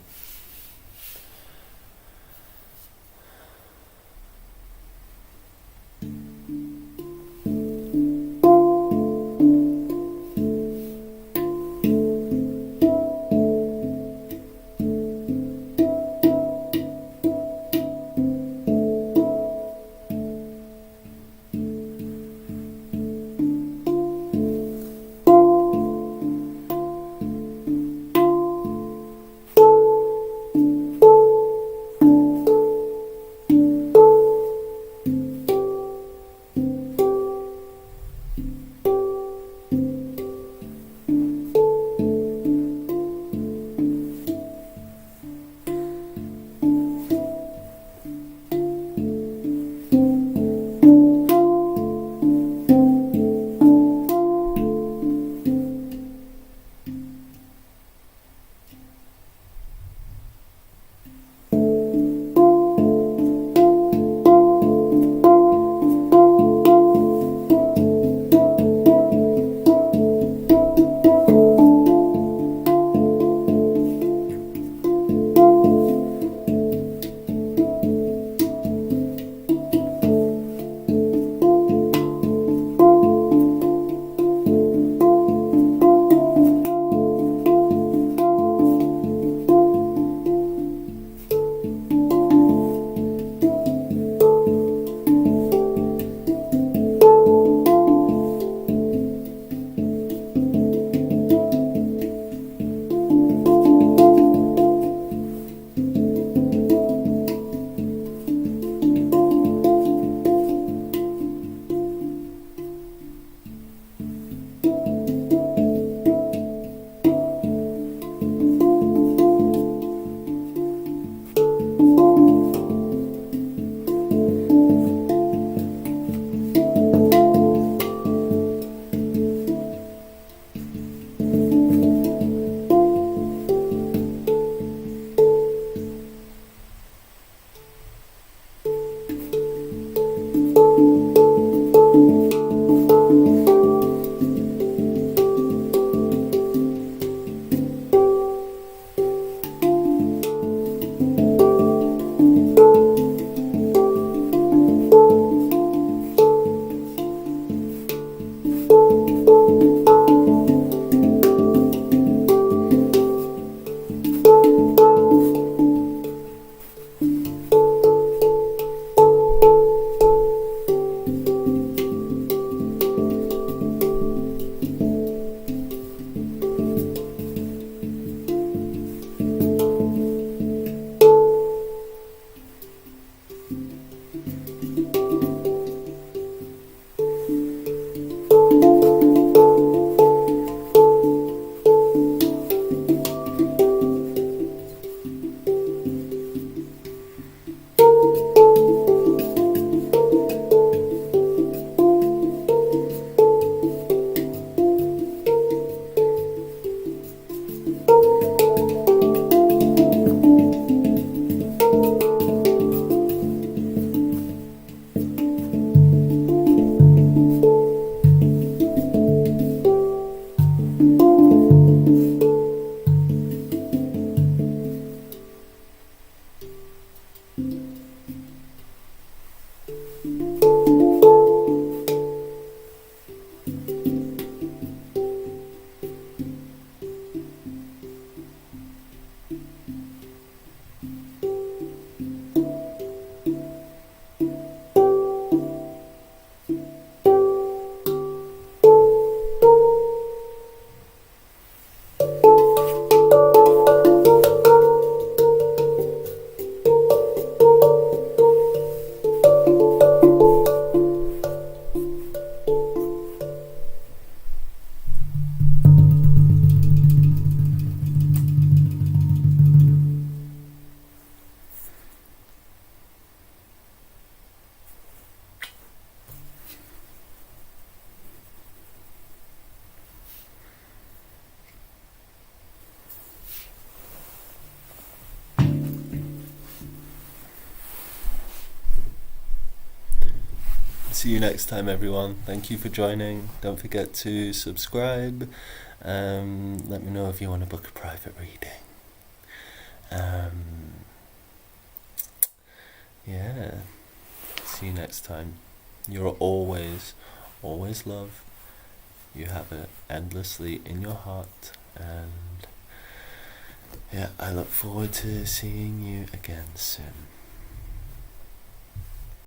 See you next time, everyone. Thank you for joining. Don't forget to subscribe. Let me know if you want to book a private reading. Yeah. See you next time. You're always loved. You have it endlessly in your heart, and yeah, I look forward to seeing you again soon.